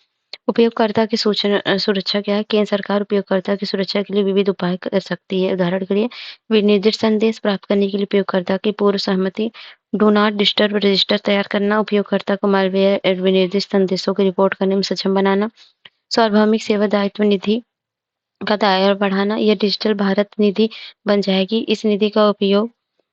उपयोगकर्ता की सुरक्षा क्या है? केंद्र सरकार उपयोगकर्ता की सुरक्षा के लिए विविध उपाय कर सकती है। उदाहरण के लिए विनिर्दिष्ट संदेश प्राप्त करने के लिए उपयोगकर्ता की पूर्व सहमति, डू नॉट डिस्टर्ब रजिस्टर तैयार करना, उपयोगकर्ता को मालवेयर विनिर्दिष्ट संदेशों की रिपोर्ट करने में सक्षम बनाना, सार्वभौमिक सेवा दायित्व निधि का दायरा बढ़ाना। यह डिजिटल भारत निधि बन जाएगी। इस निधि का उपयोग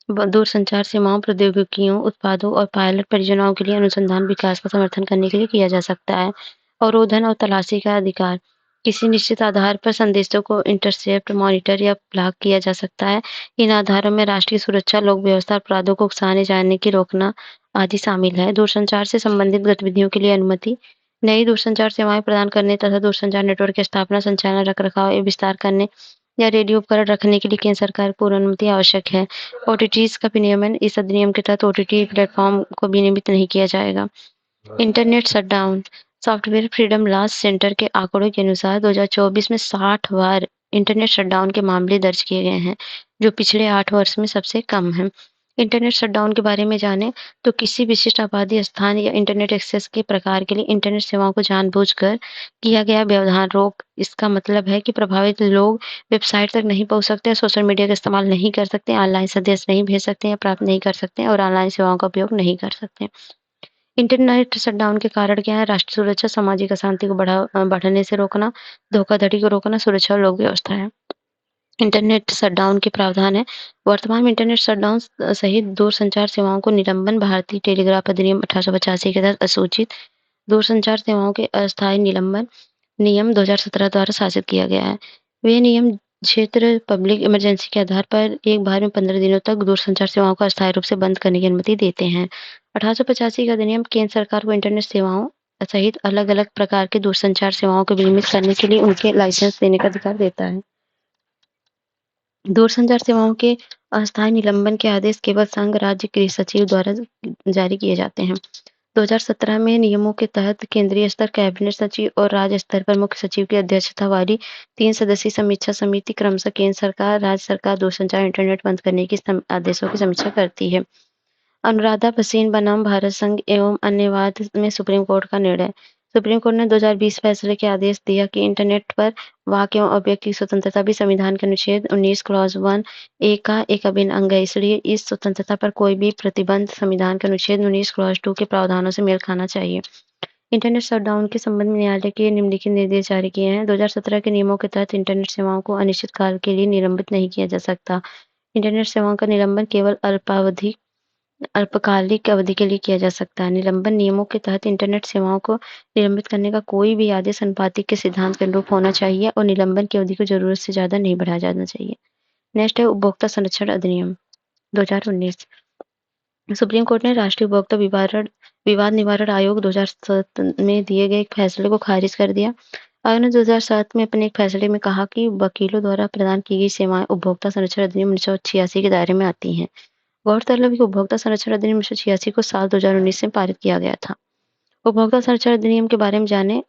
दूरसंचार सेवाओं, प्रौद्योगिकियों, उत्पादों और पायलट परियोजनाओं के लिए अनुसंधान विकास का समर्थन करने के लिए किया जा सकता है। अवरोधन और तलाशी का अधिकार किसी निश्चित आधार पर संदेशों को इंटरसेप्ट, मॉनिटर या ब्लॉक किया जा सकता है। इन आधारों में राष्ट्रीय सुरक्षा, लोक व्यवस्था, अपराधों को उकसाने जाने की रोकना आदि शामिल है। दूरसंचार से संबंधित गतिविधियों के लिए अनुमति, नई दूरसंचार सेवाएं प्रदान करने तथा दूरसंचार नेटवर्क की स्थापना, संचालन, रखरखाव एवं विस्तार करने या रेडियो उपकरण रखने के लिए केंद्र सरकार की पूर्व अनुमति आवश्यक है। ओटीटीज का विनियमन, इस अधिनियम के तहत ओटीटी प्लेटफॉर्म को विनियमित नहीं किया जाएगा। Internet shutdown, software freedom law centre के आंकड़ों के अनुसार 2024 में 60 बार इंटरनेट शटडाउन के मामले दर्ज किए गए हैं, जो पिछले 8 वर्ष में सबसे कम है। इंटरनेट शटडाउन के बारे में जानें तो किसी विशिष्ट आबादी स्थान या इंटरनेट एक्सेस के प्रकार के लिए इंटरनेट सेवाओं को जानबूझकर किया गया व्यवधान रोक। इसका मतलब है कि प्रभावित लोग वेबसाइट तक नहीं पहुंच सकते, सोशल मीडिया का इस्तेमाल नहीं कर सकते, ऑनलाइन संदेश नहीं भेज सकते या प्राप्त नहीं कर सकते और ऑनलाइन सेवाओं का उपयोग नहीं कर सकते। इंटरनेट शटडाउन के कारण क्या है? राष्ट्रीय सुरक्षा, सामाजिक अशांति को बढ़ने से रोकना, धोखाधड़ी को रोकना, सुरक्षा और लोक व्यवस्था है। इंटरनेट शटडाउन के प्रावधान है। वर्तमान में इंटरनेट शटडाउन सहित दूरसंचार सेवाओं को निलंबन भारतीय टेलीग्राफ अधिनियम 1885 के तहत असूचित दूरसंचार सेवाओं के अस्थायी निलंबन नियम 2017 द्वारा शासित किया गया है। वे नियम क्षेत्र पब्लिक इमरजेंसी के आधार पर एक बार में 15 दिनों तक दूरसंचार सेवाओं को अस्थायी रूप से बंद करने की अनुमति देते हैं। 1885 का अधिनियम केंद्र सरकार को इंटरनेट सेवाओं सहित अलग-अलग प्रकार के दूरसंचार सेवाओं को विनियमित करने के लिए उनके लाइसेंस देने का अधिकार देता है। दूरसंचार सेवाओं के अस्थायी निलंबन के आदेश केवल संघ राज्य गृह सचिव द्वारा जारी किए जाते हैं। 2017 में नियमों के तहत केंद्रीय स्तर कैबिनेट सचिव और राज्य स्तर पर मुख्य सचिव की अध्यक्षता वाली 3 सदस्यीय समीक्षा समिति क्रमशः केंद्र सरकार, राज्य सरकार दूरसंचार इंटरनेट बंद करने के आदेशों की समीक्षा करती है। अनुराधा भसीन बनाम भारत संघ एवं अन्य वाद में सुप्रीम कोर्ट का निर्णय। सुप्रीम कोर्ट ने 2020 फैसले के आदेश दिया कि इंटरनेट पर वाक एवं अभिव्यक्ति की स्वतंत्रता भी संविधान के अनुच्छेद 19 क्लॉज 1 ए का एक अभिन्न अंग है, इसलिए इस स्वतंत्रता पर कोई भी प्रतिबंध संविधान के अनुच्छेद 19 क्लॉज 2 के प्रावधानों से मेल खाना चाहिए। इंटरनेट शटडाउन के संबंध में न्यायालय के निम्नलिखित निर्देश जारी किए हैं। 2017 के नियमों के तहत इंटरनेट सेवाओं को अनिश्चित काल के लिए निलंबित नहीं किया जा सकता। इंटरनेट सेवाओं का निलंबन केवल अल्पकालिक अवधि के लिए किया जा सकता है। निलंबन नियमों के तहत इंटरनेट सेवाओं को निलंबित करने का कोई भी आदेश अनुपातिक के सिद्धांत के अनुरूप होना चाहिए और निलंबन की अवधि को जरूरत से ज्यादा नहीं बढ़ाया जाना चाहिए। नेक्स्ट है उपभोक्ता संरक्षण अधिनियम 2019। सुप्रीम कोर्ट ने राष्ट्रीय उपभोक्ता विवाद निवारण आयोग 2007 में दिए गए एक फैसले को खारिज कर दिया। आयोग ने 2007 में अपने एक फैसले में कहा कि वकीलों द्वारा प्रदान की गई सेवाएं उपभोक्ता संरक्षण अधिनियम 1986 के दायरे में आती हैं। गौरतलब है कि उपभोक्ता संरक्षण अधिनियम 1986 को साल 2019 में पारित किया गया था। उपभोक्ता संरक्षण अधिनियम के बारे में जाने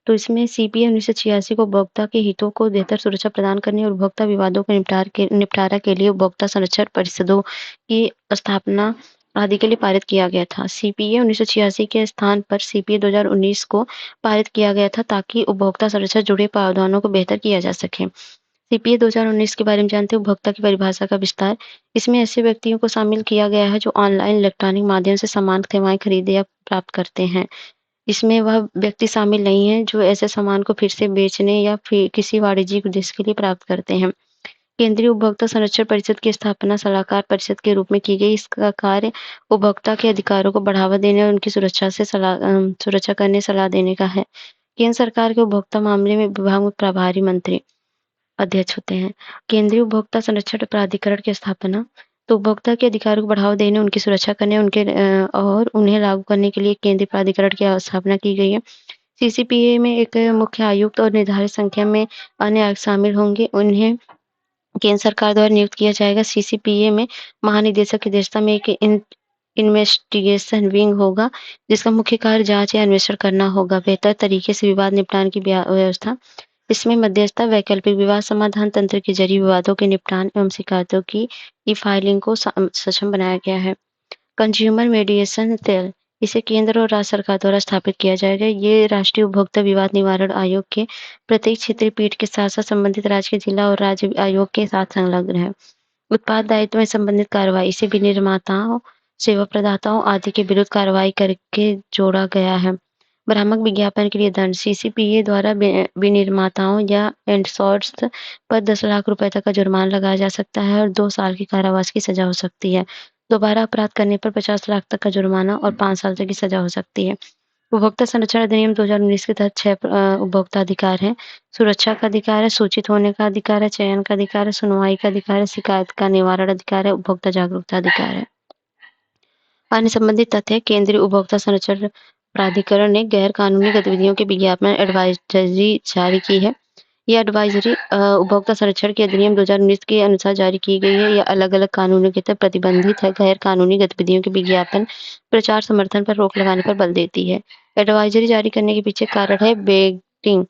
तो इसमें सीपीए 1986 को उपभोक्ता के हितों को बेहतर सुरक्षा प्रदान करने और उपभोक्ता विवादों के निपटारा के लिए उपभोक्ता संरक्षण परिषदों की स्थापना आदि के लिए पारित किया गया था। सीपीए 1986 के स्थान पर सीपीए 2019 को पारित किया गया था ताकि उपभोक्ता संरक्षण जुड़े प्रावधानों को बेहतर किया जा सके। सीपीए 2019 के बारे में जानते हैं उपभोक्ता की परिभाषा का विस्तार। इसमें ऐसे व्यक्तियों को शामिल किया गया है जो ऑनलाइन इलेक्ट्रॉनिक माध्यम से सामान सेवाएं खरीदे या प्राप्त करते हैं। इसमें वह व्यक्ति शामिल नहीं है जो ऐसे सामान को फिर से बेचने या फिर किसी वाणिज्यिक उद्देश्य के लिए प्राप्त करते हैं। केंद्रीय उपभोक्ता संरक्षण परिषद की स्थापना सलाहकार परिषद के रूप में की गई। इसका कार्य उपभोक्ता के अधिकारों को बढ़ावा देने और उनकी सुरक्षा करने सलाह देने का है। केंद्र सरकार के उपभोक्ता मामले में विभाग में प्रभारी मंत्री अध्यक्ष होते हैं। केंद्रीय उपभोक्ता संरक्षण प्राधिकरण की स्थापना तो उपभोक्ता के अधिकारों को बढ़ावा देने, उनकी सुरक्षा करने, और उन्हें लागू करने के लिए केंद्रीय प्राधिकरण की स्थापना की गई है। सीसीपीए में एक मुख्य आयुक्त और निर्धारित संख्या में अन्य आयुक्त शामिल होंगे। उन्हें केंद्र सरकार द्वारा नियुक्त किया जाएगा। सीसीपीए में महानिदेशक की अध्यक्षता में एक इन्वेस्टिगेशन विंग होगा जिसका मुख्य कार्य जांच या अन्वेषण करना होगा। बेहतर तरीके से विवाद निपटान की व्यवस्था। इसमें मध्यस्थता, वैकल्पिक विवाद समाधान तंत्र के जरिए विवादों के निपटान एवं शिकायतों की ई-फाइलिंग को सक्षम बनाया गया है। कंज्यूमर मीडिएशन सेल इसे केंद्र और राज्य सरकार द्वारा स्थापित किया जाएगा। ये राष्ट्रीय उपभोक्ता विवाद निवारण आयोग के प्रत्येक क्षेत्रीय पीठ के साथ साथ संबंधित राज्य के जिला और राज्य आयोग के साथ संलग्न है। उत्पाद दायित्व में संबंधित कार्रवाई इसे विनिर्माताओं, सेवा प्रदाताओं आदि के विरुद्ध कार्रवाई करके जोड़ा गया है। भ्रामक विज्ञापन के लिए दंड सीसीपीए द्वारा विनिर्माताओं या एंडोर्स पर 10 लाख रुपए तक का जुर्माना लगाया जा सकता है और 2 साल की कारावास की सजा हो सकती है। दोबारा अपराध करने पर 50 लाख तक का जुर्माना और 5 साल तक की सजा हो सकती है। उपभोक्ता संरक्षण अधिनियम 2019 के तहत 6 उपभोक्ता अधिकार हैं। सुरक्षा का अधिकार है, सूचित होने का अधिकार है, चयन का अधिकार है, सुनवाई का अधिकार है, शिकायत का निवारण अधिकार है, उपभोक्ता जागरूकता अधिकार है। अन्य संबंधित तथ्य केंद्रीय उपभोक्ता संरक्षण प्राधिकरण ने गैर कानूनी गतिविधियों के विज्ञापन एडवाइजरी जारी की है। यह एडवाइजरी उपभोक्ता संरक्षण के अधिनियम 2019 के अनुसार जारी की गई है। यह अलग-अलग कानूनों के तहत प्रतिबंधित है। गैर कानूनी गतिविधियों के विज्ञापन, प्रचार, समर्थन पर रोक लगाने पर बल देती है। एडवाइजरी जारी करने के पीछे कारण है बेटिंग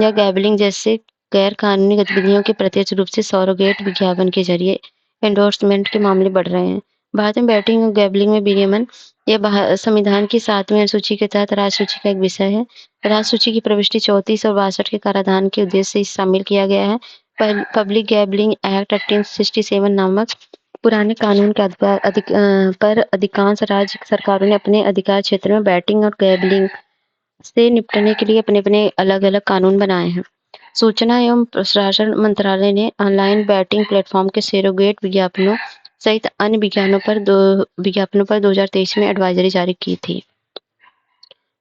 या गैम्बलिंग जैसे गैर कानूनी गतिविधियों के प्रत्यक्ष रूप से सरोगेट विज्ञापन के जरिए एंडोर्समेंट के मामले बढ़ रहे हैं। भारत में बैटिंग और गैम्बलिंग में विनियमन यह संविधान की 7वीं अनुसूची के तहत राज्य सूची का एक विषय है। राज्य सूची की प्रविष्टि 34 और 62 के कराधान के उद्देश्य से इसे शामिल किया गया है। पब्लिक गैम्बलिंग एक्ट 1867 नामक पुराने कानून के पर अधिकांश राज्य सरकारों ने अपने अधिकार क्षेत्र में बैटिंग और गैम्बलिंग से निपटने के लिए अपने-अपने अलग-अलग कानून बनाए हैं। सूचना एवं प्रसारण मंत्रालय ने ऑनलाइन बैटिंग प्लेटफॉर्म के सरोगेट विज्ञापनों सहित अन्य विज्ञापनों पर 2023 में एडवाइजरी जारी की थी।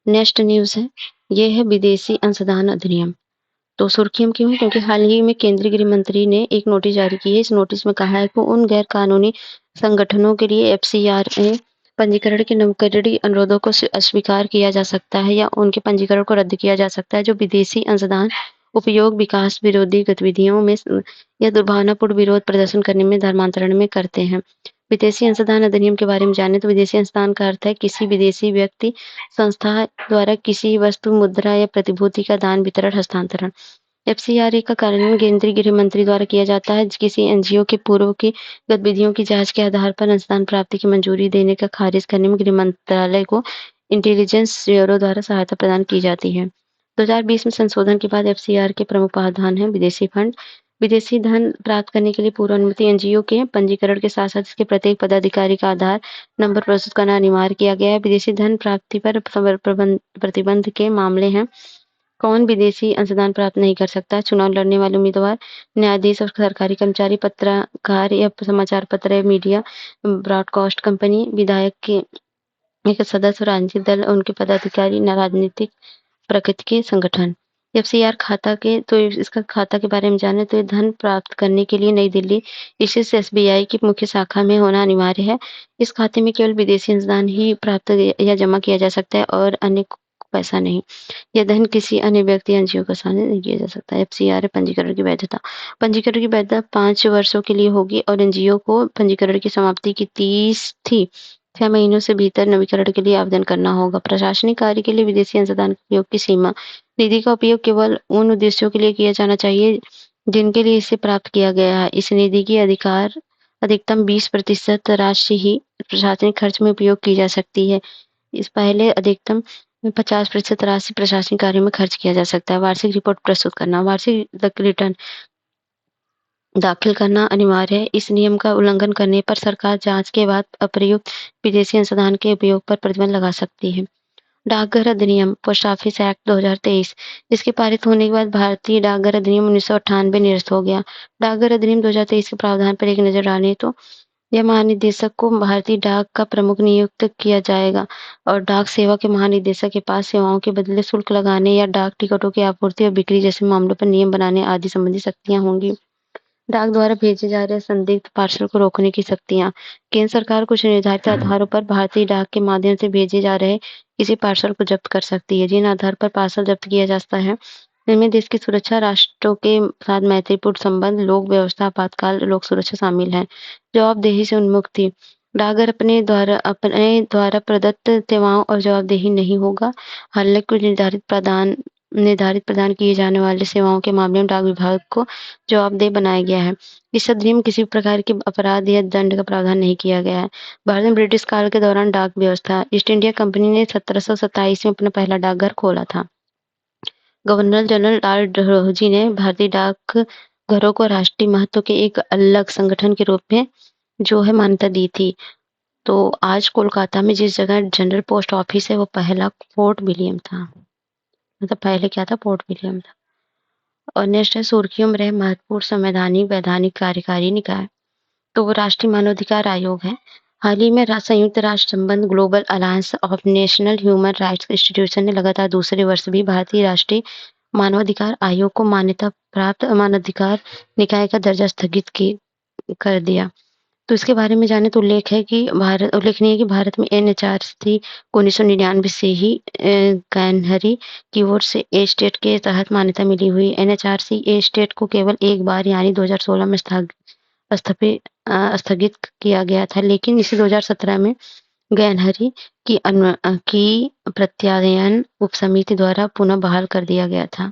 नेक्स्ट न्यूज़ है, ये है विदेशी अंशदान अधिनियम। तो सुर्खियां क्यों है? क्योंकि हाल ही में केंद्रीय गृह मंत्री ने एक नोटिस जारी की है। इस नोटिस में कहा है कि उन गैर कानूनी संगठनों के लिए एफसीआरए पंजीकरण के नवकरणीय अनुरोधों को अस्वीकार किया जा सकता है या उनके पंजीकरण को रद्द किया जा सकता है जो विदेशी अंशदान उपयोग विकास विरोधी गतिविधियों में या दुर्भावनापूर्ण विरोध प्रदर्शन करने में धर्मांतरण में करते हैं। विदेशी अंशदान अधिनियम के बारे में जाने तो विदेशी अंशदान का अर्थ है किसी विदेशी व्यक्ति संस्था द्वारा किसी वस्तु मुद्रा या प्रतिभूति का दान वितरण हस्तांतरण। एफसीआरए का कार्यान्वयन केंद्रीय गृह मंत्री द्वारा किया जाता है। किसी एनजीओ के पूर्व की गतिविधियों की जांच के आधार पर अनुदान प्राप्ति की मंजूरी देने का खारिज करने में गृह मंत्रालय को इंटेलिजेंस ब्यूरो द्वारा सहायता प्रदान की जाती है। 2020 में संशोधन के बाद एफसीआर के प्रमुख प्रावधान है विदेशी फंड। विदेशी धन प्राप्त करने के लिए पूर्व अनुमति एनजीओ के पंजीकरण के साथ साथ इसके प्रत्येक पदाधिकारी का आधार नंबर प्रस्तुत करना अनिवार्य किया गया है। विदेशी धन प्राप्ति पर प्रतिबंध के मामले हैं। कौन विदेशी अंशदान प्राप्त नहीं कर सकता? चुनाव लड़ने वाले उम्मीदवार, न्यायाधीश और सरकारी कर्मचारी, पत्रकार या समाचार पत्र या मीडिया ब्रॉडकास्ट कंपनी, विधायक के एक सदस्य, राजनीतिक दल, उनके पदाधिकारी, राजनीतिक प्रकृति के संगठन। एफसीआर खाता के इसका खाता के बारे में जाने तो ये धन प्राप्त करने के लिए नई दिल्ली स्थित एसबीआई की मुख्य शाखा में होना अनिवार्य है। इस खाते में केवल विदेशी अंशदान ही प्राप्त या जमा किया जा सकता है और अन्य पैसा नहीं। यह धन किसी अन्य व्यक्ति एनजीओ के सामने नहीं किया जा सकता। एफसीआर पंजीकरण की वैधता। पंजीकरण की वैधता 5 वर्षों के लिए होगी और एनजीओ को पंजीकरण की समाप्ति की 6 महीनों से भीतर नवीकरण के लिए आवेदन करना होगा। प्रशासनिक कार्य के लिए विदेशी अंशदान के उपयोग की सीमा। निधि का उपयोग केवल उन उद्देश्यों के लिए किया जाना चाहिए जिनके लिए इसे प्राप्त किया गया है। इस निधि की अधिकतम 20% राशि ही प्रशासनिक खर्च में उपयोग की जा सकती है। इस पहले अधिकतम 50% राशि प्रशासनिक कार्यों में खर्च किया जा सकता है। वार्षिक रिपोर्ट प्रस्तुत करना। वार्षिक रिटर्न दाखिल करना अनिवार्य है। इस नियम का उल्लंघन करने पर सरकार जांच के बाद अप्रयुक्त विदेशी अंशदान के उपयोग पर प्रतिबंध लगा सकती है। डाकघर अधिनियम पोस्ट ऑफिस एक्ट 2023 इसके पारित होने के बाद भारतीय डाकघर अधिनियम 1998 निरस्त हो गया। डाकघर अधिनियम 2023 के प्रावधान पर एक नजर डालें तो यह महानिदेशक को भारतीय डाक का प्रमुख नियुक्त किया जाएगा और डाक सेवा के महानिदेशक के पास सेवाओं के बदले शुल्क लगाने या डाक टिकटों की आपूर्ति और बिक्री जैसे मामलों पर नियम बनाने आदि संबंधी शक्तियां होंगी। डाक द्वारा भेजे जा रहे संदिग्ध पार्सल को रोकने की शक्तियां। केंद्र सरकार कुछ निर्धारित आधारों पर भारतीय डाक के माध्यम से भेजे जा रहे किसी पार्सल को जब्त कर सकती है। जिन आधार पर पार्सल जब्त किया जाता है इनमें देश की सुरक्षा, राष्ट्रों के साथ मैत्रीपूर्ण संबंध, लोक व्यवस्था, आपातकाल, लोक सुरक्षा शामिल है। जवाबदेही से उन्मुक्ति। डाकघर अपने द्वारा प्रदत्त सेवाओं और जवाबदेही नहीं होगा। हालांकि कुछ निर्धारित प्रदान किए जाने वाले सेवाओं के मामले में डाक विभाग को जवाबदेह बनाया गया है। इस अधिनियम में किसी प्रकार के अपराध या दंड का प्रावधान नहीं किया गया है। भारत में ब्रिटिश काल के दौरान डाक व्यवस्था। ईस्ट इंडिया कंपनी ने 1727 में अपना पहला डाकघर खोला था। गवर्नर जनरल लॉर्ड डलहौजी ने भारतीय डाक घरों को राष्ट्रीय महत्व के एक अलग संगठन के रूप में जो है मान्यता दी थी। तो आज कोलकाता में जिस जगह जनरल पोस्ट ऑफिस है वो पहला फोर्ट विलियम था। मतलब पहले क्या था? फोर्ट विलियम था। और नेक्स्ट है सुर्खियों में रहे महत्वपूर्ण संवैधानिक वैधानिक कार्यकारी निकाय। तो वो राष्ट्रीय मानवाधिकार आयोग है। हाल ही में संयुक्त राष्ट्र संबंध global alliance of national human rights institution ने लगातार दूसरे वर्ष भी भारतीय राष्ट्रीय मानवाधिकार आयोग को मान्यता प्राप्त मानवाधिकार निकाय का दर्जा स्थगित कर दिया। तो इसके बारे में जाने तो उल्लेखनीय है कि भारत में एनएचआरसी को 1999 से ही गैनहरी की ओर से ए स्टेट के तहत मान्यता मिली हुई। एनएचआरसी ए स्टेट को केवल एक बार यानी 2016 में स्थगित किया गया था, लेकिन इसी 2017 में गैनहरी की प्रत्यायन उपसमिति द्वारा पुनः बहाल कर दिया गया था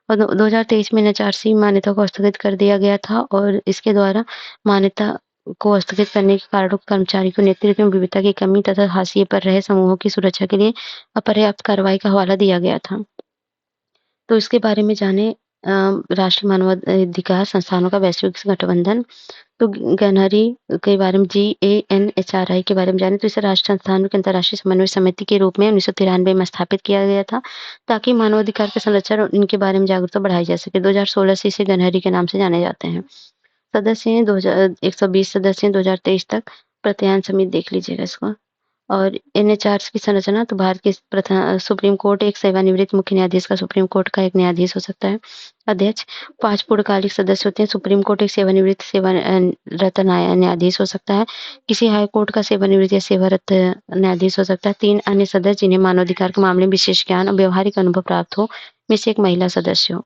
और 2023 में एनएचआरसी मान्यता को स्थगित कर दिया गया था और इसके द्वारा मान्यता को स्थगित करने के कारणों कर्मचारी को नेतृत्व में विविधता की कमी तथा हाशिए पर रहे समूहों की सुरक्षा के लिए अपर्याप्त कार्रवाई का हवाला दिया गया था। तो इसके बारे में जाने राष्ट्रीय मानवाधिकार संस्थानों का वैश्विक गठबंधन। तो गैनहरी के बारे में GANHRI के बारे में जाने तो इसे राष्ट्रीय संस्थानों की अंतर्राष्ट्रीय समन्वय समिति के रूप में 1993 में स्थापित किया गया था ताकि मानवाधिकार के संरक्षण और इनके बारे में जागरूकता बढ़ाई जा सके। 2016 से इसे गैनहरी के नाम से जाने जाते हैं। सदस्य हैं 120 सदस्य हैं 2023 तक। प्रत्यायन समिति देख लीजिएगा इसको। और एनएचआरसी की संरचना तो भारत के सुप्रीम कोर्ट एक सेवानिवृत्त मुख्य न्यायाधीश का सुप्रीम कोर्ट का एक न्यायाधीश हो सकता है। अध्यक्ष 5 पूर्णकालिक सदस्य होते हैं। सुप्रीम कोर्ट एक सेवानिवृत्त सेवारत न्यायाधीश हो सकता है। किसी हाई कोर्ट का सेवानिवृत्त या सेवारत न्यायाधीश हो सकता है। 3 अन्य सदस्य जिन्हें मानवाधिकार के मामले में विशेष ज्ञान और व्यावहारिक अनुभव प्राप्त हो, में से एक महिला सदस्य हो।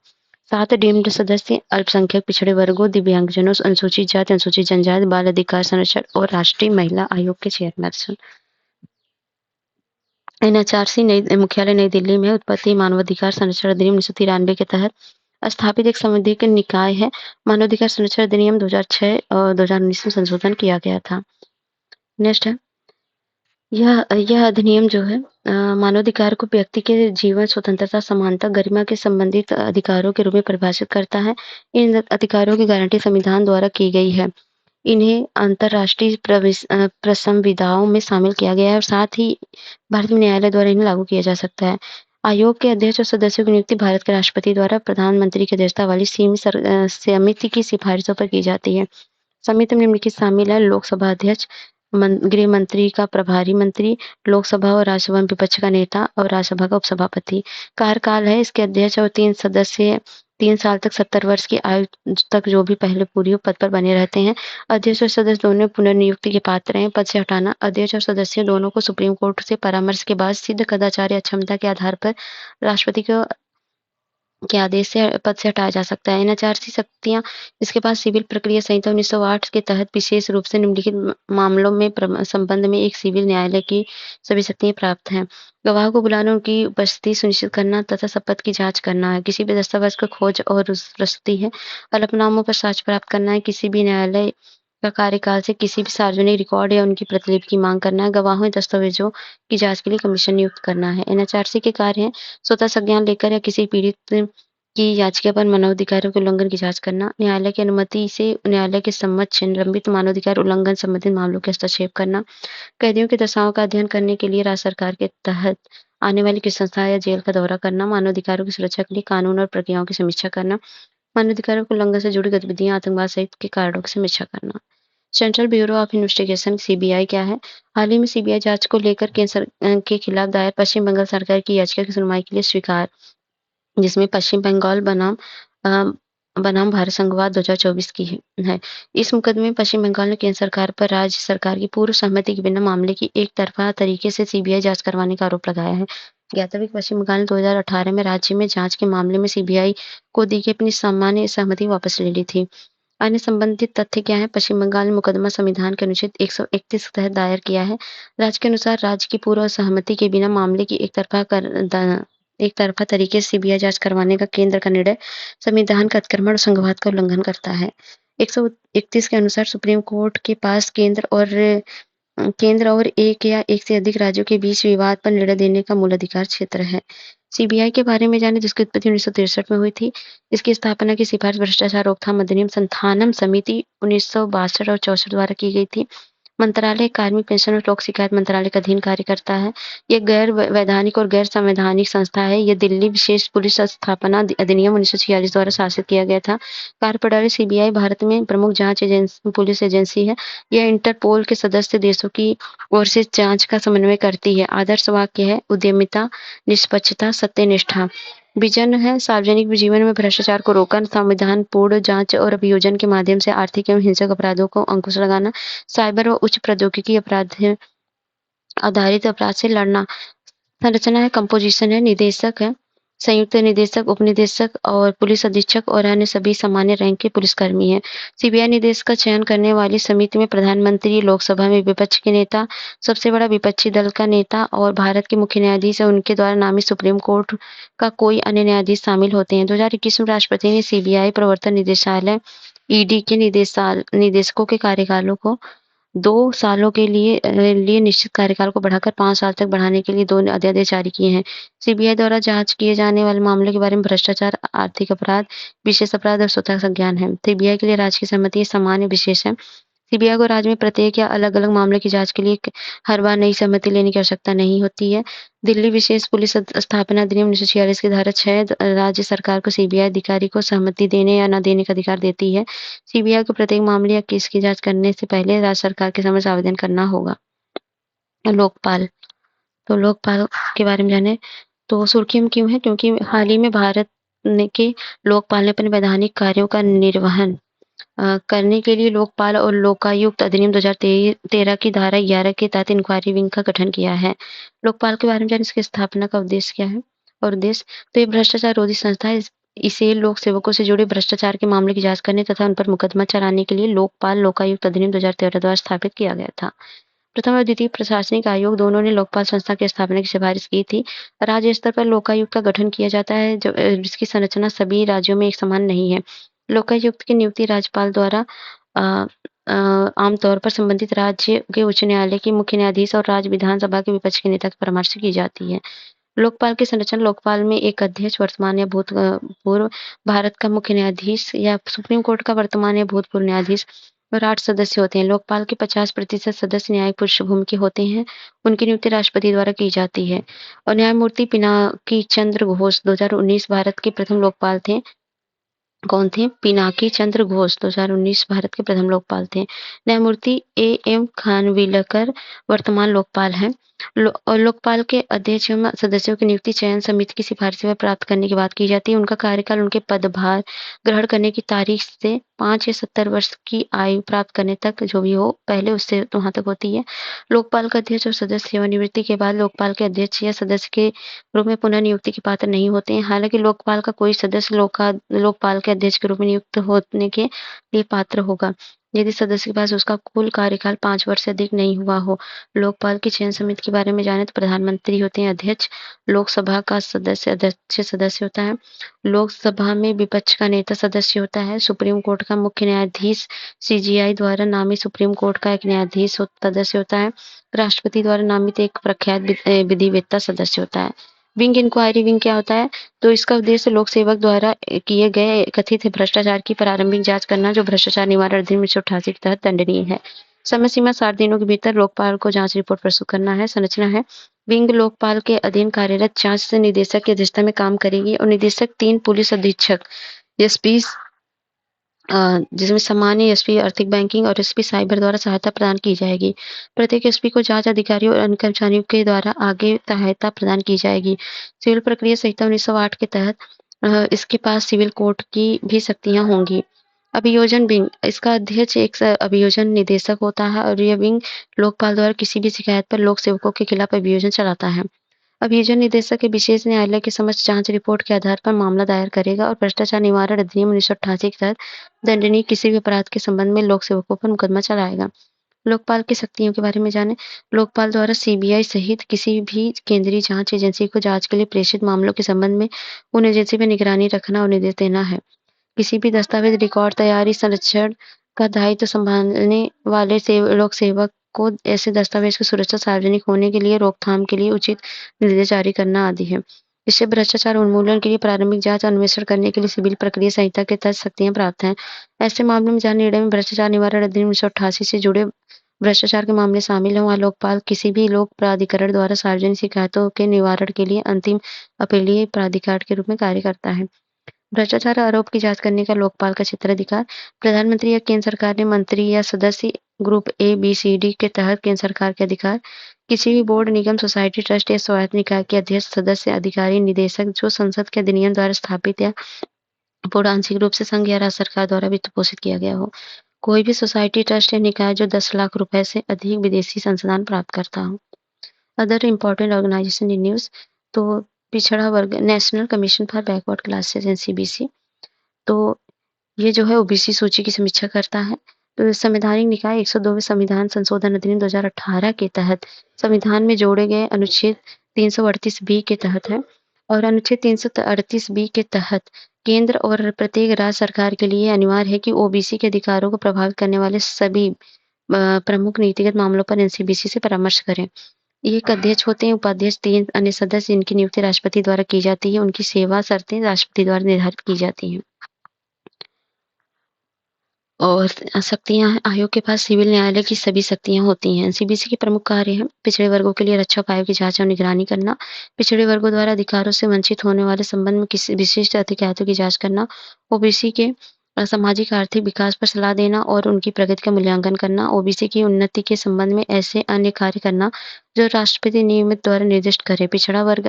7 डीम्ड सदस्य अल्पसंख्यक पिछड़े वर्गों, दिव्यांगजनों, अनुसूचित जाति, अनुसूचित जनजाति, बाल अधिकार संरक्षण और राष्ट्रीय महिला आयोग के चेयरपर्सन। एनएचआरसी नई मुख्यालय नई दिल्ली में उत्पत्ति मानवाधिकार संरक्षण अधिनियम 1993 के तहत स्थापित एक संवैधानिक निकाय है। मानवाधिकार संरक्षण अधिनियम 2006 और 2019 में संशोधन किया गया था। नेक्स्ट है, यह अधिनियम जो है मानवाधिकार को व्यक्ति के जीवन, स्वतंत्रता, समानता, गरिमा के संबंधित अधिकारों के रूप में परिभाषित करता है। इन अधिकारों की गारंटी संविधान द्वारा की गई है। इन्हें अंतर्राष्ट्रीय संविधाओं में शामिल किया गया है और साथ ही भारत में न्यायालय द्वारा इन्हें लागू किया जा सकता है। आयोग के अध्यक्ष और सदस्यों की नियुक्ति भारत के राष्ट्रपति द्वारा प्रधानमंत्री की अध्यक्षता वाली समिति की सिफारिशों पर की जाती है। समिति में निम्नलिखित शामिल है: लोकसभा अध्यक्ष, गृह मंत्री का प्रभारी मंत्री, लोकसभा और राज्यसभा में विपक्ष का नेता और राज्यसभा का उपसभापति। कार्यकाल है इसके अध्यक्ष और 3 सदस्य 3 साल तक 70 वर्ष की आयु तक जो भी पहले पूरी हो पद पर बने रहते हैं। अध्यक्ष और सदस्य दोनों पुनर्नियुक्ति के पात्र हैं। पद से हटाना: अध्यक्ष और सदस्य दोनों को सुप्रीम कोर्ट से परामर्श के बाद सिद्ध कदाचार या अक्षमता के आधार पर राष्ट्रपति के आदेश से पद से हटाया जा सकता है। एनएचआरसी शक्तियां: इसके पास सिविल प्रक्रिया संहिता 1908 के तहत विशेष रूप से निम्नलिखित मामलों में संबंध में एक सिविल न्यायालय की सभी शक्तियां प्राप्त हैं: गवाह को बुलाना, उनकी उपस्थिति सुनिश्चित करना तथा शपथ की जांच करना है। किसी भी दस्तावेज का खोज और प्रस्तुति है। हलफनामों पर साक्ष्य प्राप्त करना है। किसी भी न्यायालय का कार्यकाल से किसी भी सार्वजनिक रिकॉर्ड या उनकी प्रतिलिपि की मांग करना है। गवाहों या दस्तावेजों की जांच के लिए कमीशन नियुक्त करना है। एनएचआरसी के कार्य हैं: स्वतः संज्ञान लेकर या किसी पीड़ित की याचिका पर मानवाधिकारों के उल्लंघन की जांच करना, न्यायालय की अनुमति से न्यायालय के सम्मत से लंबित मानवाधिकार उल्लंघन संबंधित मामलों के हस्तक्षेप करना, कैदियों की दशाओं का अध्ययन करने के लिए राज्य सरकार के तहत आने वाली किसी संस्था या जेल का दौरा करना, मानवाधिकारों की सुरक्षा के लिए कानून और प्रक्रियाओं की समीक्षा करना, मानवाधिकारों के उल्लंघन से जुड़ी गतिविधियां, आतंकवाद सहित के कारणों की समीक्षा करना। Central bureau of investigation CBI क्या है? हाल ही में सीबीआई जांच को लेकर केंद्र के खिलाफ दायर पश्चिम बंगाल सरकार की याचिका की सुनवाई के लिए स्वीकार, जिसमें पश्चिम बंगाल बनाम भारत संघवाद 2024 की है। इस मुकदमे में पश्चिम बंगाल ने केंद्र सरकार पर राज्य सरकार की पूर्व सहमति के बिना मामले की एक तरफा तरीके से सीबीआई जांच करवाने का आरोप लगाया है। ज्ञातव्य पश्चिम बंगाल ने 2018 में राज्य में जांच के मामले में सीबीआई को दी गई अपनी सामान्य सहमति वापस ले ली थी। अन्य संबंधित तथ्य क्या है? पश्चिम बंगाल ने मुकदमा संविधान के अनुच्छेद 131 के तहत दायर किया है। राज्य के अनुसार राज्य की पूर्व सहमति के बिना मामले की एक तरफा तरीके से सीबीआई जांच करवाने का केंद्र का निर्णय संविधान का अतिक्रमण और संघवाद का उल्लंघन करता है। 131 के अनुसार सुप्रीम कोर्ट के पास केंद्र और एक या एक से अधिक राज्यों के बीच विवाद पर निर्णय देने का मूल अधिकार क्षेत्र है। सीबीआई के बारे में जाने, जिसकी उत्पत्ति 1963 में हुई थी। इसकी स्थापना की सिफारिश भ्रष्टाचार रोकथाम अधिनियम संस्थानम समिति 1962 और 64 द्वारा की गई थी। मंत्रालय कार्मिक पेंशन और लोक शिकायत मंत्रालय के अधीन कार्य करता है। यह गैर वैधानिक और गैर संवैधानिक संस्था है। यह दिल्ली विशेष पुलिस स्थापना अधिनियम 1946 द्वारा शासित किया गया था। कार्यप्रणाली: सीबीआई भारत में प्रमुख जांच पुलिस एजेंसी है। यह इंटरपोल के सदस्य देशों की ओर से जांच का समन्वय करती है। आदर्श वाक्य है: उद्यमिता, निष्पक्षता, सत्यनिष्ठा। विजन है: सार्वजनिक जीवन में भ्रष्टाचार को रोकना, संविधानपूर्ण जांच और अभियोजन के माध्यम से आर्थिक एवं हिंसक अपराधों को अंकुश लगाना, साइबर व उच्च प्रौद्योगिकी अपराध आधारित अपराध से लड़ना। संरचना है: कंपोजिशन है, निदेशक है, संयुक्त निदेशक, उपनिदेशक और पुलिस अधीक्षक और अन्य सभी सामान्य रैंक के पुलिसकर्मी हैं। सीबीआई निदेशक का चयन करने वाली समिति में प्रधानमंत्री, लोकसभा में विपक्ष के नेता, सबसे बड़ा विपक्षी दल का नेता और भारत के मुख्य न्यायाधीश और उनके द्वारा नामित सुप्रीम कोर्ट का कोई अन्य न्यायाधीश शामिल होते हैं। 2021 में राष्ट्रपति ने सीबीआई, प्रवर्तन निदेशालय, ईडी के निदेशकों के कार्यकालों को 2 सालों के लिए निश्चित कार्यकाल को बढ़ाकर 5 साल तक बढ़ाने के लिए 2 अध्यादेश जारी किए हैं। सीबीआई द्वारा जांच किए जाने वाले मामलों के बारे में भ्रष्टाचार, आर्थिक अपराध, विशेष अपराध और स्वतः संज्ञान है। सीबीआई के लिए राज्य की सहमति सामान्य विशेष है। सीबीआई को राज्य में प्रत्येक या अलग-अलग मामले की जांच के लिए हर बार नई सहमति लेने की आवश्यकता नहीं होती है। दिल्ली विशेष पुलिस स्थापना अधिनियम 1946 की धारा 6 राज्य सरकार को सीबीआई अधिकारी को सहमति देने या न देने का अधिकार देती है। सीबीआई को प्रत्येक मामले या केस की जांच करने से पहले राज्य सरकार के समक्ष आवेदन करना होगा। लोकपाल। तो लोकपाल के बारे में जाने तो सुर्खियों में क्यों है? क्योंकि हाल ही में भारत ने के लोकपाल ने अपने वैधानिक कार्यों का निर्वहन करने के लिए लोकपाल और लोकायुक्त अधिनियम 2013 की धारा 11 के तहत इंक्वायरी विंग का गठन किया है। लोकपाल के बारे में जानें, इसकी स्थापना का उद्देश्य क्या है? और उद्देश्य तो ये भ्रष्टाचार रोधी संस्था है। इसे लोक सेवकों से जुड़े भ्रष्टाचार के मामले की जांच करने तथा उन पर मुकदमा चलाने के लिए लोकपाल लोकायुक्त अधिनियम 2013 द्वारा स्थापित किया गया था। प्रथम और द्वितीय प्रशासनिक आयोग दोनों ने लोकपाल संस्था की स्थापना की सिफारिश की थी। राज्य स्तर पर लोकायुक्त का गठन किया जाता है, जिसकी संरचना सभी राज्यों में एक समान नहीं है। लोकायुक्त की नियुक्ति राज्यपाल द्वारा अ आमतौर पर संबंधित राज्य के उच्च न्यायालय के मुख्य न्यायाधीश और राज्य विधानसभा के विपक्ष के नेता के परामर्श से की जाती है। लोकपाल की संरचना लोकपाल में एक अध्यक्ष, वर्तमान या पूर्व भारत का मुख्य न्यायाधीश या सुप्रीम कोर्ट का वर्तमान या भूतपूर्व न्यायाधीश और 8 सदस्य होते हैं। लोकपाल के 50% सदस्य न्यायिक पृष्ठभूमि के होते हैं। उनकी नियुक्ति राष्ट्रपति द्वारा की जाती है। और न्यायमूर्ति पिनाकी चंद्र घोष 2019 भारत के प्रथम लोकपाल थे। कौन थे? पिनाकी चंद्र घोष 2019 भारत के प्रथम लोकपाल थे। न्यायमूर्ति एएम खानविलकर वर्तमान लोकपाल हैं। और लोकपाल के अध्यक्ष एवं सदस्यों की नियुक्ति चयन समिति की सिफारिश पर प्राप्त करने के बाद की जाती है। उनका कार्यकाल उनके पदभार ग्रहण करने की तारीख से 5 या 70 वर्ष की आयु प्राप्त करने तक जो भी हो, पहले उससे तो वहाँ तक होती है। लोकपाल का अध्यक्ष और सदस्य सेवानिवृत्ति के बाद लोकपाल के अध्यक्ष या सदस्य के रूप में पुनः नियुक्ति के पात्र नहीं होते हैं। हालांकि लोकपाल का कोई सदस्य लोकपाल के अध्यक्ष के रूप में नियुक्त होने के लिए पात्र होगा, यदि सदस्य के पास उसका कुल कार्यकाल 5 वर्ष से अधिक नहीं हुआ हो। लोकपाल की चयन समिति के बारे में जाने तो प्रधानमंत्री होते हैं अध्यक्ष, लोकसभा का सदस्य अध्यक्ष सदस्य होता है, लोकसभा में विपक्ष का नेता सदस्य होता है, सुप्रीम कोर्ट का मुख्य न्यायाधीश सीजीआई द्वारा नामित सुप्रीम कोर्ट का एक न्यायाधीश सदस्य होता है, राष्ट्रपति द्वारा नामित एक प्रख्यात विधिवेत्ता सदस्य होता है। विंग इंक्वायरी विंग क्या होता है? तो इसका उद्देश्य लोक सेवक द्वारा किए गए कथित भ्रष्टाचार की प्रारंभिक जांच करना, जो भ्रष्टाचार निवारण अधिनियम 1988 के तहत दंडनीय है। समय सीमा 60 दिनों के भीतर लोकपाल को जांच रिपोर्ट प्रस्तुत करना है। संरचना है, विंग लोकपाल के अधीन कार्यरत जांच से निदेशक की अध्यक्षता में काम करेगी और निदेशक 3 पुलिस अधीक्षक एसपी जिसमें सामान्य एसपी आर्थिक बैंकिंग और एसपी साइबर द्वारा सहायता प्रदान की जाएगी। प्रत्येक एसपी को जांच अधिकारियों और अन्य कर्मचारियों के द्वारा आगे सहायता प्रदान की जाएगी। सिविल प्रक्रिया संहिता 1908 के तहत इसके पास सिविल कोर्ट की भी शक्तियां होंगी। अभियोजन विंग, इसका अध्यक्ष एक अभियोजन निदेशक होता है और यह विंग लोकपाल द्वारा किसी भी शिकायत पर लोक सेवकों के खिलाफ अभियोजन चलाता है। अभियोजन निदेशक के विशेष न्यायालय के समक्ष जांच रिपोर्ट के आधार पर मामला दायर करेगा और भ्रष्टाचार निवारण अधिनियम 1988 के तहत दंडनीय किसी भी अपराध के संबंध में लोक सेवकों पर मुकदमा चलाएगा। लोकपाल की शक्तियों के बारे में जानें। लोकपाल द्वारा सीबीआई सहित किसी भी केंद्रीय जांच एजेंसी को जांच के लिए प्रेषित मामलों के संबंध में उन एजेंसी पर निगरानी रखना और निर्देश देना है। किसी भी दस्तावेज रिकॉर्ड तैयारी संरक्षण का दायित्व संभालने वाले लोक सेवक को ऐसे दस्तावेज की सुरक्षा सार्वजनिक होने के लिए रोकथाम के लिए उचित निर्देश जारी करना आदि है। इससे भ्रष्टाचार उन्मूलन के लिए प्रारंभिक जांच अन्वेषण करने के लिए सिविल प्रक्रिया संहिता के तहत शक्तियां प्राप्त हैं। ऐसे मामलों में जहां निर्णय में भ्रष्टाचार निवारण अधिनियम 1988 से जुड़े भ्रष्टाचार के मामले शामिल हैं, वहां लोकपाल किसी भी लोक प्राधिकरण द्वारा सार्वजनिक शिकायतों के निवारण के लिए अंतिम अपीलीय प्राधिकार के रूप में कार्य करता है। भ्रष्टाचार आरोप की जांच करने का लोकपाल का क्षेत्राधिकार। प्रधानमंत्री या केंद्र सरकार ने मंत्री या सदस्य group A B C D के तहत केंद्र सरकार के अधिकार, किसी भी बोर्ड निगम सोसाइटी ट्रस्ट या स्वायत्त निकाय के अध्यक्ष सदस्य अधिकारी निदेशक जो संसद के अधिनियम द्वारा स्थापित या बोर्ड आंशिक रूप से संघ या राज्य सरकार द्वारा वित्त पोषित किया गया हो। कोई भी सोसाइटी ट्रस्ट या निकाय जो 10 लाख रुपए से अधिक विदेशी संसाधन प्राप्त करता हो। Other important organisation in news, तो पिछड़ा वर्ग national commission for backward classes NCBC, तो ये जो है ओबीसी सूची की समीक्षा करता है। तो संवैधानिक निकाय 102वें संविधान संशोधन अधिनियम 2018 के तहत संविधान में जोड़े गए अनुच्छेद 338 बी के तहत है और अनुच्छेद 338 बी के तहत केंद्र और प्रत्येक राज्य सरकार के लिए अनिवार्य है कि ओबीसी के अधिकारों को प्रभावित करने वाले सभी प्रमुख नीतिगत मामलों पर एनसीबीसी से परामर्श करें। एक अध्यक्ष होते हैं, उपाध्यक्ष 3 अन्य सदस्य जिनकी नियुक्ति राष्ट्रपति द्वारा की जाती है। उनकी सेवा शर्तें राष्ट्रपति द्वारा निर्धारित की जाती हैं। और शक्तियां हैं, आयोग के पास सिविल न्यायालय की सभी शक्तियां होती हैं। एनसीबीसी के प्रमुख कार्य हैं, पिछड़े वर्गों के लिए रक्षा उपायों की जांच और निगरानी करना, पिछड़े वर्गों द्वारा अधिकारों से वंचित होने वाले संबंध में किसी विशिष्ट अधिकारों की जांच करना, ओबीसी के सामाजिक आर्थिक विकास पर सलाह देना और उनकी प्रगति का मूल्यांकन करना, ओबीसी की उन्नति के संबंध में ऐसे अन्य कार्य करना जो राष्ट्रपति नियमित द्वारा निर्दिष्ट करे। पिछड़ा वर्ग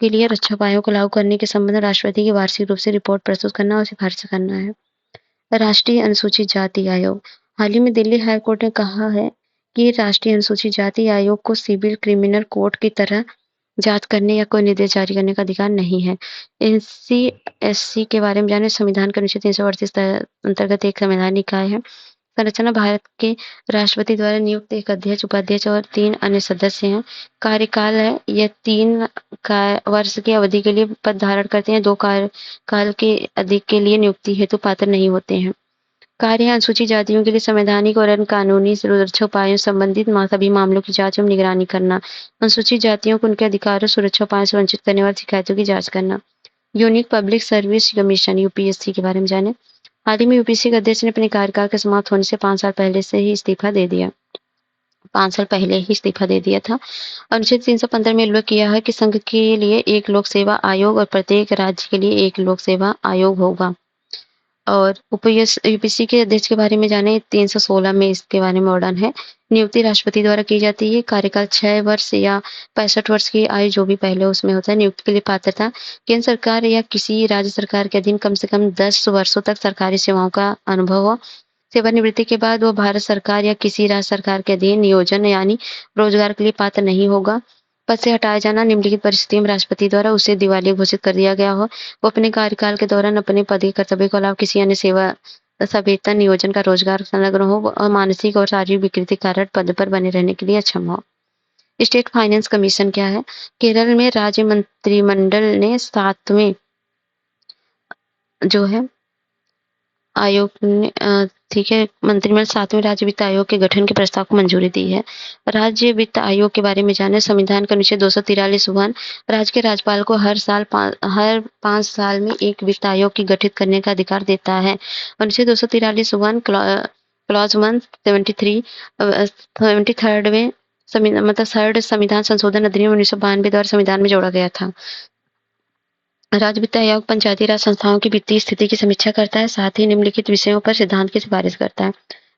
के लिए रक्षा उपायों को लागू करने के संबंध में राष्ट्रपति की वार्षिक रूप से रिपोर्ट प्रस्तुत करना और सिफारिश करना है। राष्ट्रीय अनुसूचित जाति आयोग। हाल ही में दिल्ली हाई कोर्ट ने कहा है कि राष्ट्रीय अनुसूचित जाति आयोग को सिविल क्रिमिनल कोर्ट की तरह जांच करने या कोई निर्देश जारी करने का अधिकार नहीं है। एनसीएससी के बारे में जाने। संविधान के अनुच्छेद 338 अंतर्गत एक संवैधानिक निकाय है। संरचना भारत के राष्ट्रपति द्वारा नियुक्त एक अध्यक्ष, उपाध्यक्ष और 3 अन्य सदस्य हैं। कार्यकाल है, यह 3 वर्ष की अवधि के लिए पद धारण करते हैं। 2 कार्यकाल के अधिक के लिए नियुक्ति हेतु पात्र नहीं होते हैं। कार्य है अनुसूचित जातियों के लिए संवैधानिक और अन्य कानूनी सुरक्षा उपायों संबंधित सभी मामलों की जांच एवं निगरानी करना। अनुसूचित जातियों को उनके अधिकारों सुरक्षा उपायों से वंचित करने वाली शिकायतों की जांच करना। Unique public service commission UPSC के बारे में जाने। हाल ही में यूपीएससी के अध्यक्ष ने अपने कार्यकाल के समाप्त होने से 5 साल पहले से ही इस्तीफा दे दिया 5 साल पहले ही इस्तीफा दे दिया था। अनुच्छेद 315 में उल्लेख किया है कि संघ के लिए एक लोक सेवा आयोग और प्रत्येक राज्य के लिए एक लोक सेवा आयोग होगा। और यूपीएससी के अध्यक्ष के बारे में जाने। 316 में इसके बारे में वर्णन है। नियुक्ति राष्ट्रपति द्वारा की जाती है। कार्यकाल 6 वर्ष या 65 वर्ष की आयु जो भी पहले उसमें होता है। नियुक्ति के लिए पात्रता केंद्र सरकार या किसी राज्य सरकार के अधीन कम से कम 10 वर्षों तक सरकारी सेवाओं का अनुभव हो। सेवानिवृत्ति के बाद वो भारत सरकार या किसी राज्य सरकार के अधीन नियोजन यानी रोजगार के लिए पात्र नहीं होगा। पद से हटाया जाना। निम्नलिखित परिस्थितियों में राष्ट्रपति द्वारा उसे दिवालिया घोषित कर दिया गया हो। वो अपने कार्यकाल के दौरान अपने पद के कर्तव्य के अलावा किसी अन्य सेवा तथा वेतन नियोजन का रोजगार संलग्न हो और मानसिक और शारीरिक विकृति कारण पद पर बने रहने के लिए अक्षम हो। स्टेट फाइनेंस कमीशन क्या है? केरल में राज्य मंत्रिमंडल ने 7वें जो है आयोग ने ठीक है, मंत्रिमंडल 7वें राज्य वित्त आयोग के गठन के प्रस्ताव को मंजूरी दी है। राज्य वित्त आयोग के बारे में जाने। संविधान का अनुच्छेद 243(1) राज्य के राज्यपाल को हर 5 साल में एक वित्त आयोग की गठित करने का अधिकार देता है। अनुच्छेद 243(1) क्लॉज 173 73वें मतलब थर्ड संविधान संशोधन अधिनियम 1992 द्वारा संविधान में जोड़ा गया था। राज्य वित्त आयोग पंचायती राज संस्थाओं की वित्तीय स्थिति की समीक्षा करता है, साथ ही निम्नलिखित विषयों पर सिद्धांत की सिफारिश करता है।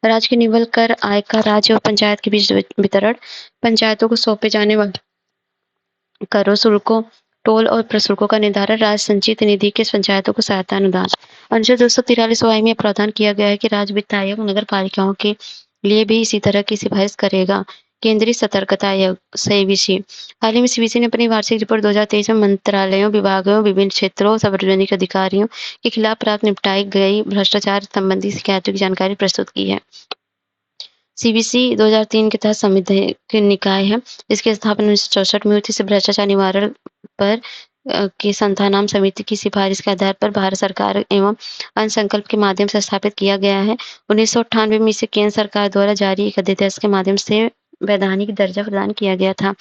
राज्य के निवल कर, आय का राज्य और पंचायत के बीच वितरण, पंचायतों को सौंपे जाने वाले करों, शुल्कों, टोल और प्रशुल्कों का निर्धारण, राज्य संचित निधि के पंचायतों को सहायता अनुदान। अनुच्छेद 243 में प्रावधान किया गया है कि राज्य वित्त आयोग नगर पालिकाओं के लिए भी इसी तरह की सिफारिश करेगा। केंद्रीय सतर्कता आयोग सीवीसी। हाल ही में सीवीसी ने अपनी वार्षिक रिपोर्ट 2023 में मंत्रालयों, विभागों, विभिन्न क्षेत्रों, सार्वजनिक अधिकारियों के खिलाफ प्राप्त निपटाई गई भ्रष्टाचार संबंधी शिकायतों की जानकारी प्रस्तुत की है। सीवीसी 2003 के तहत संवैधानिक निकाय है। इसकी स्थापना 1964 में हुई थी। इसे भ्रष्टाचार निवारण पर की संस्थानाम समिति की सिफारिश के आधार पर भारत सरकार एवं अन्य संकल्प के माध्यम से स्थापित किया गया है। 1998 में इसे केंद्र सरकार द्वारा जारी एक अध्यादेश के माध्यम से वैधानिक दर्जा प्रदान किया गया था।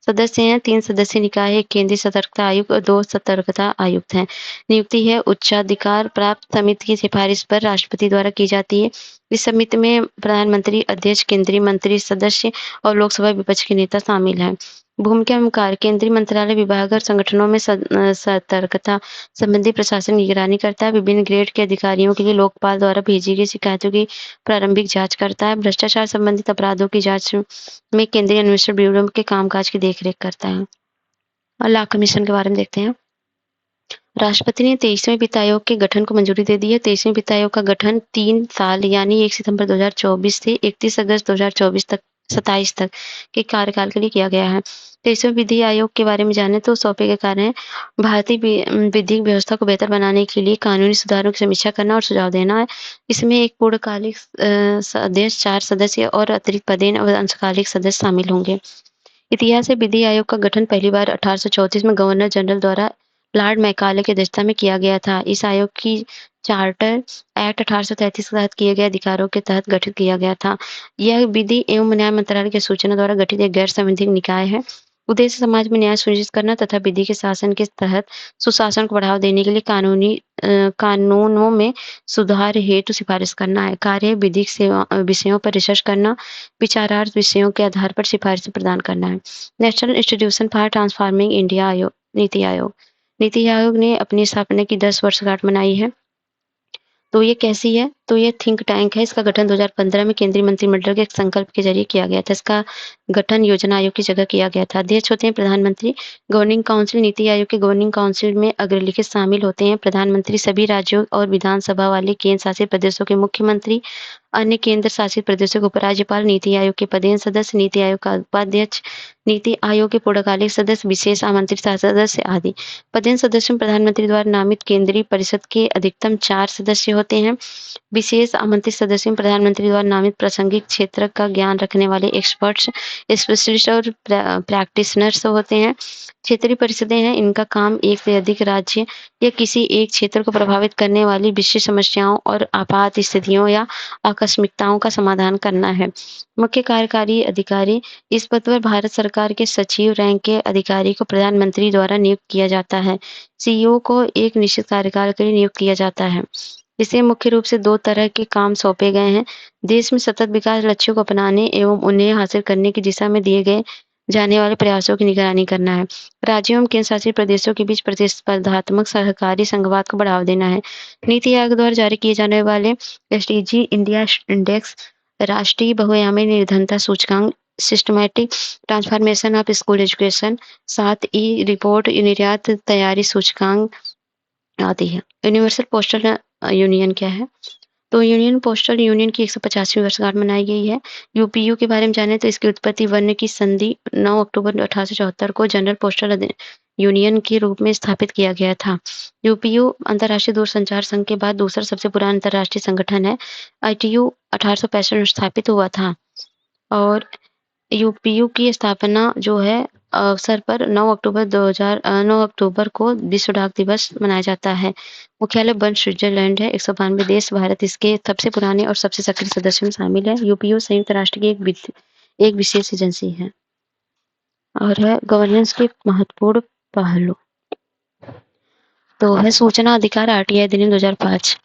सदस्य हैं 3 सदस्यीय निकाय, एक केंद्रीय सतर्कता आयुक्त और 2 सतर्कता आयुक्त हैं। नियुक्ति है उच्चाधिकार प्राप्त समिति की सिफारिश पर राष्ट्रपति द्वारा की जाती है। इस समिति में प्रधानमंत्री, अध्यक्ष, केंद्रीय मंत्री, सदस्य और लोकसभा विपक्ष के नेता शामिल हैं। भूमिका एवं कार्य। केंद्रीय मंत्रालय, विभाग और संगठनों में सतर्कता संबंधी प्रशासन निगरानी करता है। विभिन्न ग्रेड के अधिकारियों के लिए लोकपाल द्वारा भेजी गई शिकायतों की प्रारंभिक जांच करता है। भ्रष्टाचार संबंधित अपराधों की जांच में केंद्रीय अन्वेषण ब्यूरो के कामकाज की देखरेख करता है। और लॉ कमीशन के बारे में देखते हैं। राष्ट्रपति ने 23वें वित्त आयोग के गठन को मंजूरी दे दी है। 23वें वित्त आयोग का गठन 3 साल यानी 1 सितंबर 2024 से 31 अगस्त 2024 तक 27 तक के कार्यकाल के लिए किया गया है। 23वें विधि आयोग के बारे में जाने तो सौंपे गए कार्य हैं भारतीय विधिक व्यवस्था को बेहतर बनाने के लिए कानूनी सुधारों की समीक्षा करना और सुझाव देना है। इसमें एक पूर्णकालिक अध्यक्ष, 4 सदस्य और अतिरिक्त पदेन और अंशकालिक सदस्य शामिल होंगे। इतिहास है। विधि आयोग का गठन पहली बार 1834 में गवर्नर जनरल द्वारा लॉर्ड मैकाले की अध्यक्षता में किया गया था। इस आयोग की चार्टर एक्ट 1833 के तहत किए गए अधिकारों के तहत गठित किया गया था। यह विधि एवं न्याय मंत्रालय की सूचना द्वारा गठित एक गैर संवैधानिक निकाय है। उद्देश्य समाज में न्याय सुनिश्चित करना तथा विधि के शासन के तहत सुशासन को बढ़ावा देने के लिए कानूनों में सुधार हेतु सिफारिश करना है। कार्य विधिक विषयों पर रिसर्च करना, विचारार्थ विषयों के आधार पर सिफारिश प्रदान करना है। National institution for transforming India आयोग, नीति आयोग। नीति आयोग ने अपनी स्थापना की 10 वर्षगांठ मनाई है। तो ये कैसी है? तो ये थिंक टैंक है। इसका गठन 2015 में केंद्रीय मंत्रिमंडल के एक संकल्प के ज़रिए किया गया था। इसका गठन योजना आयोग की जगह किया गया था। अध्यक्ष होते हैं प्रधानमंत्री। गवर्निंग काउंसिल नीति आयोग के गवर्निंग काउंसिल में अग्रलिखित शामिल होते हैं प्रधानमंत्री, सभी राज्यों और विधानसभा वाले केंद्र शासित प्रदेशों के मुख्यमंत्री, अन्य केंद्र शासित प्रदेशों के उपराज्यपाल, नीति आयोग के पदेन सदस्य, नीति आयोग का उपाध्यक्ष, नीति आयोग के पूर्णकालिक सदस्य, विशेष आमंत्रित सदस्य आदि। पदेन सदस्यों में प्रधानमंत्री द्वारा नामित केंद्रीय परिषद के अधिकतम 4 सदस्य होते हैं। विशेष आमंत्रित सदस्यों में प्रधानमंत्री द्वारा नामित प्रासंगिक क्षेत्र का ज्ञान रखने वाले एक्सपर्ट्स, स्पेशलिस्ट और प्रैक्टिशनर्स होते हैं। क्षेत्रीय परिषदें हैं, इनका काम एक से अधिक राज्य या किसी एक क्षेत्र को प्रभावित करने वाली विशेष समस्याओं और आपात स्थितियों या आकस्मिकताओं का समाधान करना है। मुख्य कार्यकारी अधिकारी, इस पद पर भारत सरकार के सचिव रैंक के अधिकारी को प्रधानमंत्री द्वारा नियुक्त किया जाता है। सीईओ को एक निश्चित कार्यकाल के लिए नियुक्त किया जाता है। इसे मुख्य रूप से 2 तरह के काम सौंपे गए हैं। देश में सतत विकास लक्ष्यों को अपनाने एवं उन्हें हासिल करने की दिशा में दिए गए जाने वाले प्रयासों की निगरानी करना है। राज्यों एवं केंद्र शासित प्रदेशों के बीच प्रतिस्पर्धात्मक सहकारी संघवाद को बढ़ावा देना है। नीति आयोग द्वारा जारी किए जाने वाले एसडीजी इंडिया इंडेक्स, राष्ट्रीय बहुआयामी निर्धनता सूचकांक, systematic transformation of school education, 7ई रिपोर्ट, निर्यात तैयारी सूचकांक आती है। यूनिवर्सल पोस्टल यूनियन क्या है? तो यूनियन पोस्टल यूनियन की 150वीं वर्षगांठ मनाई गई है। यूपीयू के बारे में जाने तो इसकी उत्पत्ति वर्ण की संधि 9 अक्टूबर 1874 को जनरल पोस्टल यूनियन के रूप में स्थापित किया गया था। यूपीयू अंतर्राष्ट्रीय दूरसंचार संघ के बाद दूसरा सबसे पुराना अंतर्राष्ट्रीय संगठन है। आईटीयू 1865 में स्थापित हुआ था और यूपीयू की स्थापना जो है अवसर पर 9 अक्टूबर को विश्व डाक दिवस मनाया जाता है। मुख्यालय बर्न, स्विट्जरलैंड है। 192 देश, भारत इसके सबसे पुराने और सबसे सक्रिय सदस्यों में शामिल है। यूपीयू संयुक्त राष्ट्र की एक विशेष एजेंसी है और है गवर्नेंस के महत्वपूर्ण पहलू। तो है सूचना अधिकार आरटीआई अधिनियम 2005।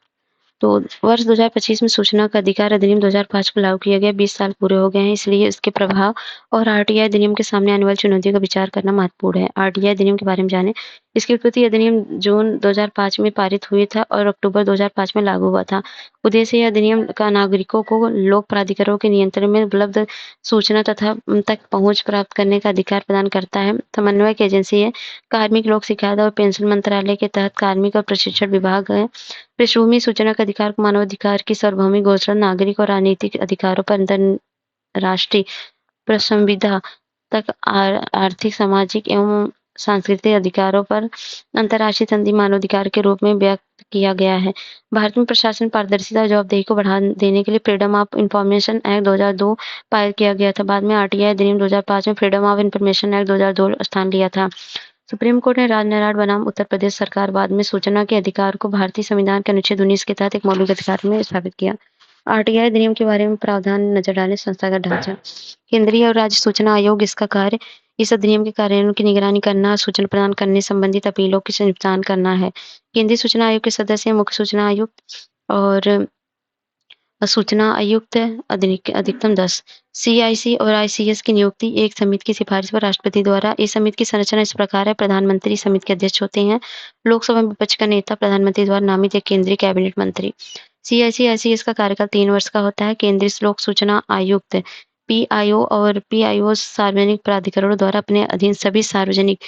तो वर्ष 2025 में सूचना का अधिकार अधिनियम 2005 को लागू किया गया। 20 साल पूरे हो गए हैं, इसलिए इसके प्रभाव और आरटीआई अधिनियम के सामने आने वाली चुनौतियों का विचार करना महत्वपूर्ण है। आरटीआई अधिनियम के बारे में जानें। इसकी उत्पत्ति अधिनियम जून 2005 में पारित हुई था और अक्टूबर 2005 में लागू हुआ था। उद्देश्य यह अधिनियम का नागरिकों को लोक प्राधिकरणों के नियंत्रण में उपलब्ध सूचना तथा उन तक पहुंच प्राप्त करने का अधिकार प्रदान करता है। समन्वयक एजेंसी है। कार्मिक, लोक शिकायत और पेंशन मंत्रालय के तहत कार्मिक और प्रशिक्षण विभाग है। पृष्ठभूमि सूचना का अधिकार को मानवाधिकार की सार्वभौमिक घोषणा, नागरिक और राजनीतिक अधिकारों पर अंतरराष्ट्रीय संविधा तक आर्थिक, सामाजिक एवं सांस्कृतिक अधिकारों पर अंतर्राष्ट्रीय संधि मानवाधिकार के रूप में व्यक्त किया गया है। भारत में प्रशासन पारदर्शिता और जवाबदेही को बढ़ा देने के लिए फ्रीडम ऑफ इंफॉर्मेशन एक्ट 2002 पारित किया गया था। बाद में आरटीआई अधिनियम 2005 में फ्रीडम ऑफ इंफॉर्मेशन एक्ट 2002 स्थान लिया था। सुप्रीम कोर्ट ने राजनारायण बनाम उत्तर प्रदेश सरकार बाद में सूचना के अधिकार को भारतीय संविधान के अनुच्छेद 19 के तहत एक मौलिक अधिकार में स्थापित किया। आरटीआई अधिनियम के बारे में प्रावधान नजर डालें। संस्थागत ढांचा। केंद्रीय और राज्य सूचना आयोग, इसका कार्य इस अधिनियम के कार्यान्वयन की निगरानी करना, सूचना प्रदान करने संबंधित अपीलों की निपटान करना है। केंद्रीय सूचना आयोग के सदस्य मुख्य सूचना आयुक्त और सूचना आयुक्त अधिकतम 10। सीआईसी और आईसीएस की नियुक्ति एक समिति की सिफारिश पर राष्ट्रपति द्वारा। इस समिति की संरचना इस प्रकार है। प्रधानमंत्री समिति के अध्यक्ष होते हैं। लोकसभा में विपक्ष का नेता प्रधानमंत्री द्वारा नामित एक केंद्रीय कैबिनेट मंत्री। सीआईसी आईसीएस का कार्यकाल 3 वर्ष का होता है। केंद्रीय लोक सूचना आयुक्त पीआईओ और पीआईओ सार्वजनिक प्राधिकरणों द्वारा अपने अधीन सभी सार्वजनिक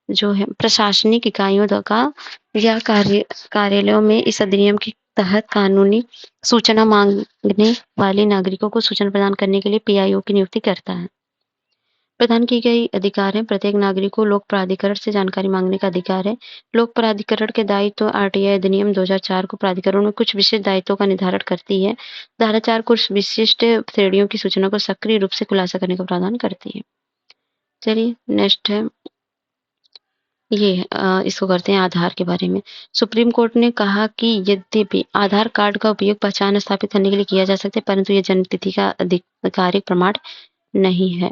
जो है प्रशासनिक इकाइयों का या कार्यालयों में इस अधिनियम के तहत कानूनी सूचना मांगने वाले नागरिकों को सूचना प्रदान करने के लिए पीआईओ की नियुक्ति करता है। प्रदान की गई अधिकार है। प्रत्येक नागरिक को लोक प्राधिकरण से जानकारी मांगने का अधिकार है। लोक प्राधिकरण के दायित्व आरटीआई अधिनियम 2004 को प्राधिकरण में कुछ विशिष्ट दायित्वों का निर्धारण करती है। धारा 4 कुछ विशिष्ट श्रेणियों की सूचना को सक्रिय रूप से खुलासा करने का प्रावधान करती है। चलिए नेक्स्ट है इसको करते हैं आधार के बारे में। सुप्रीम कोर्ट ने कहा कि यद्यपि आधार कार्ड का उपयोग पहचान स्थापित करने के लिए किया जा सकता है, परंतु यह जन्म तिथि का आधिकारिक प्रमाण नहीं है।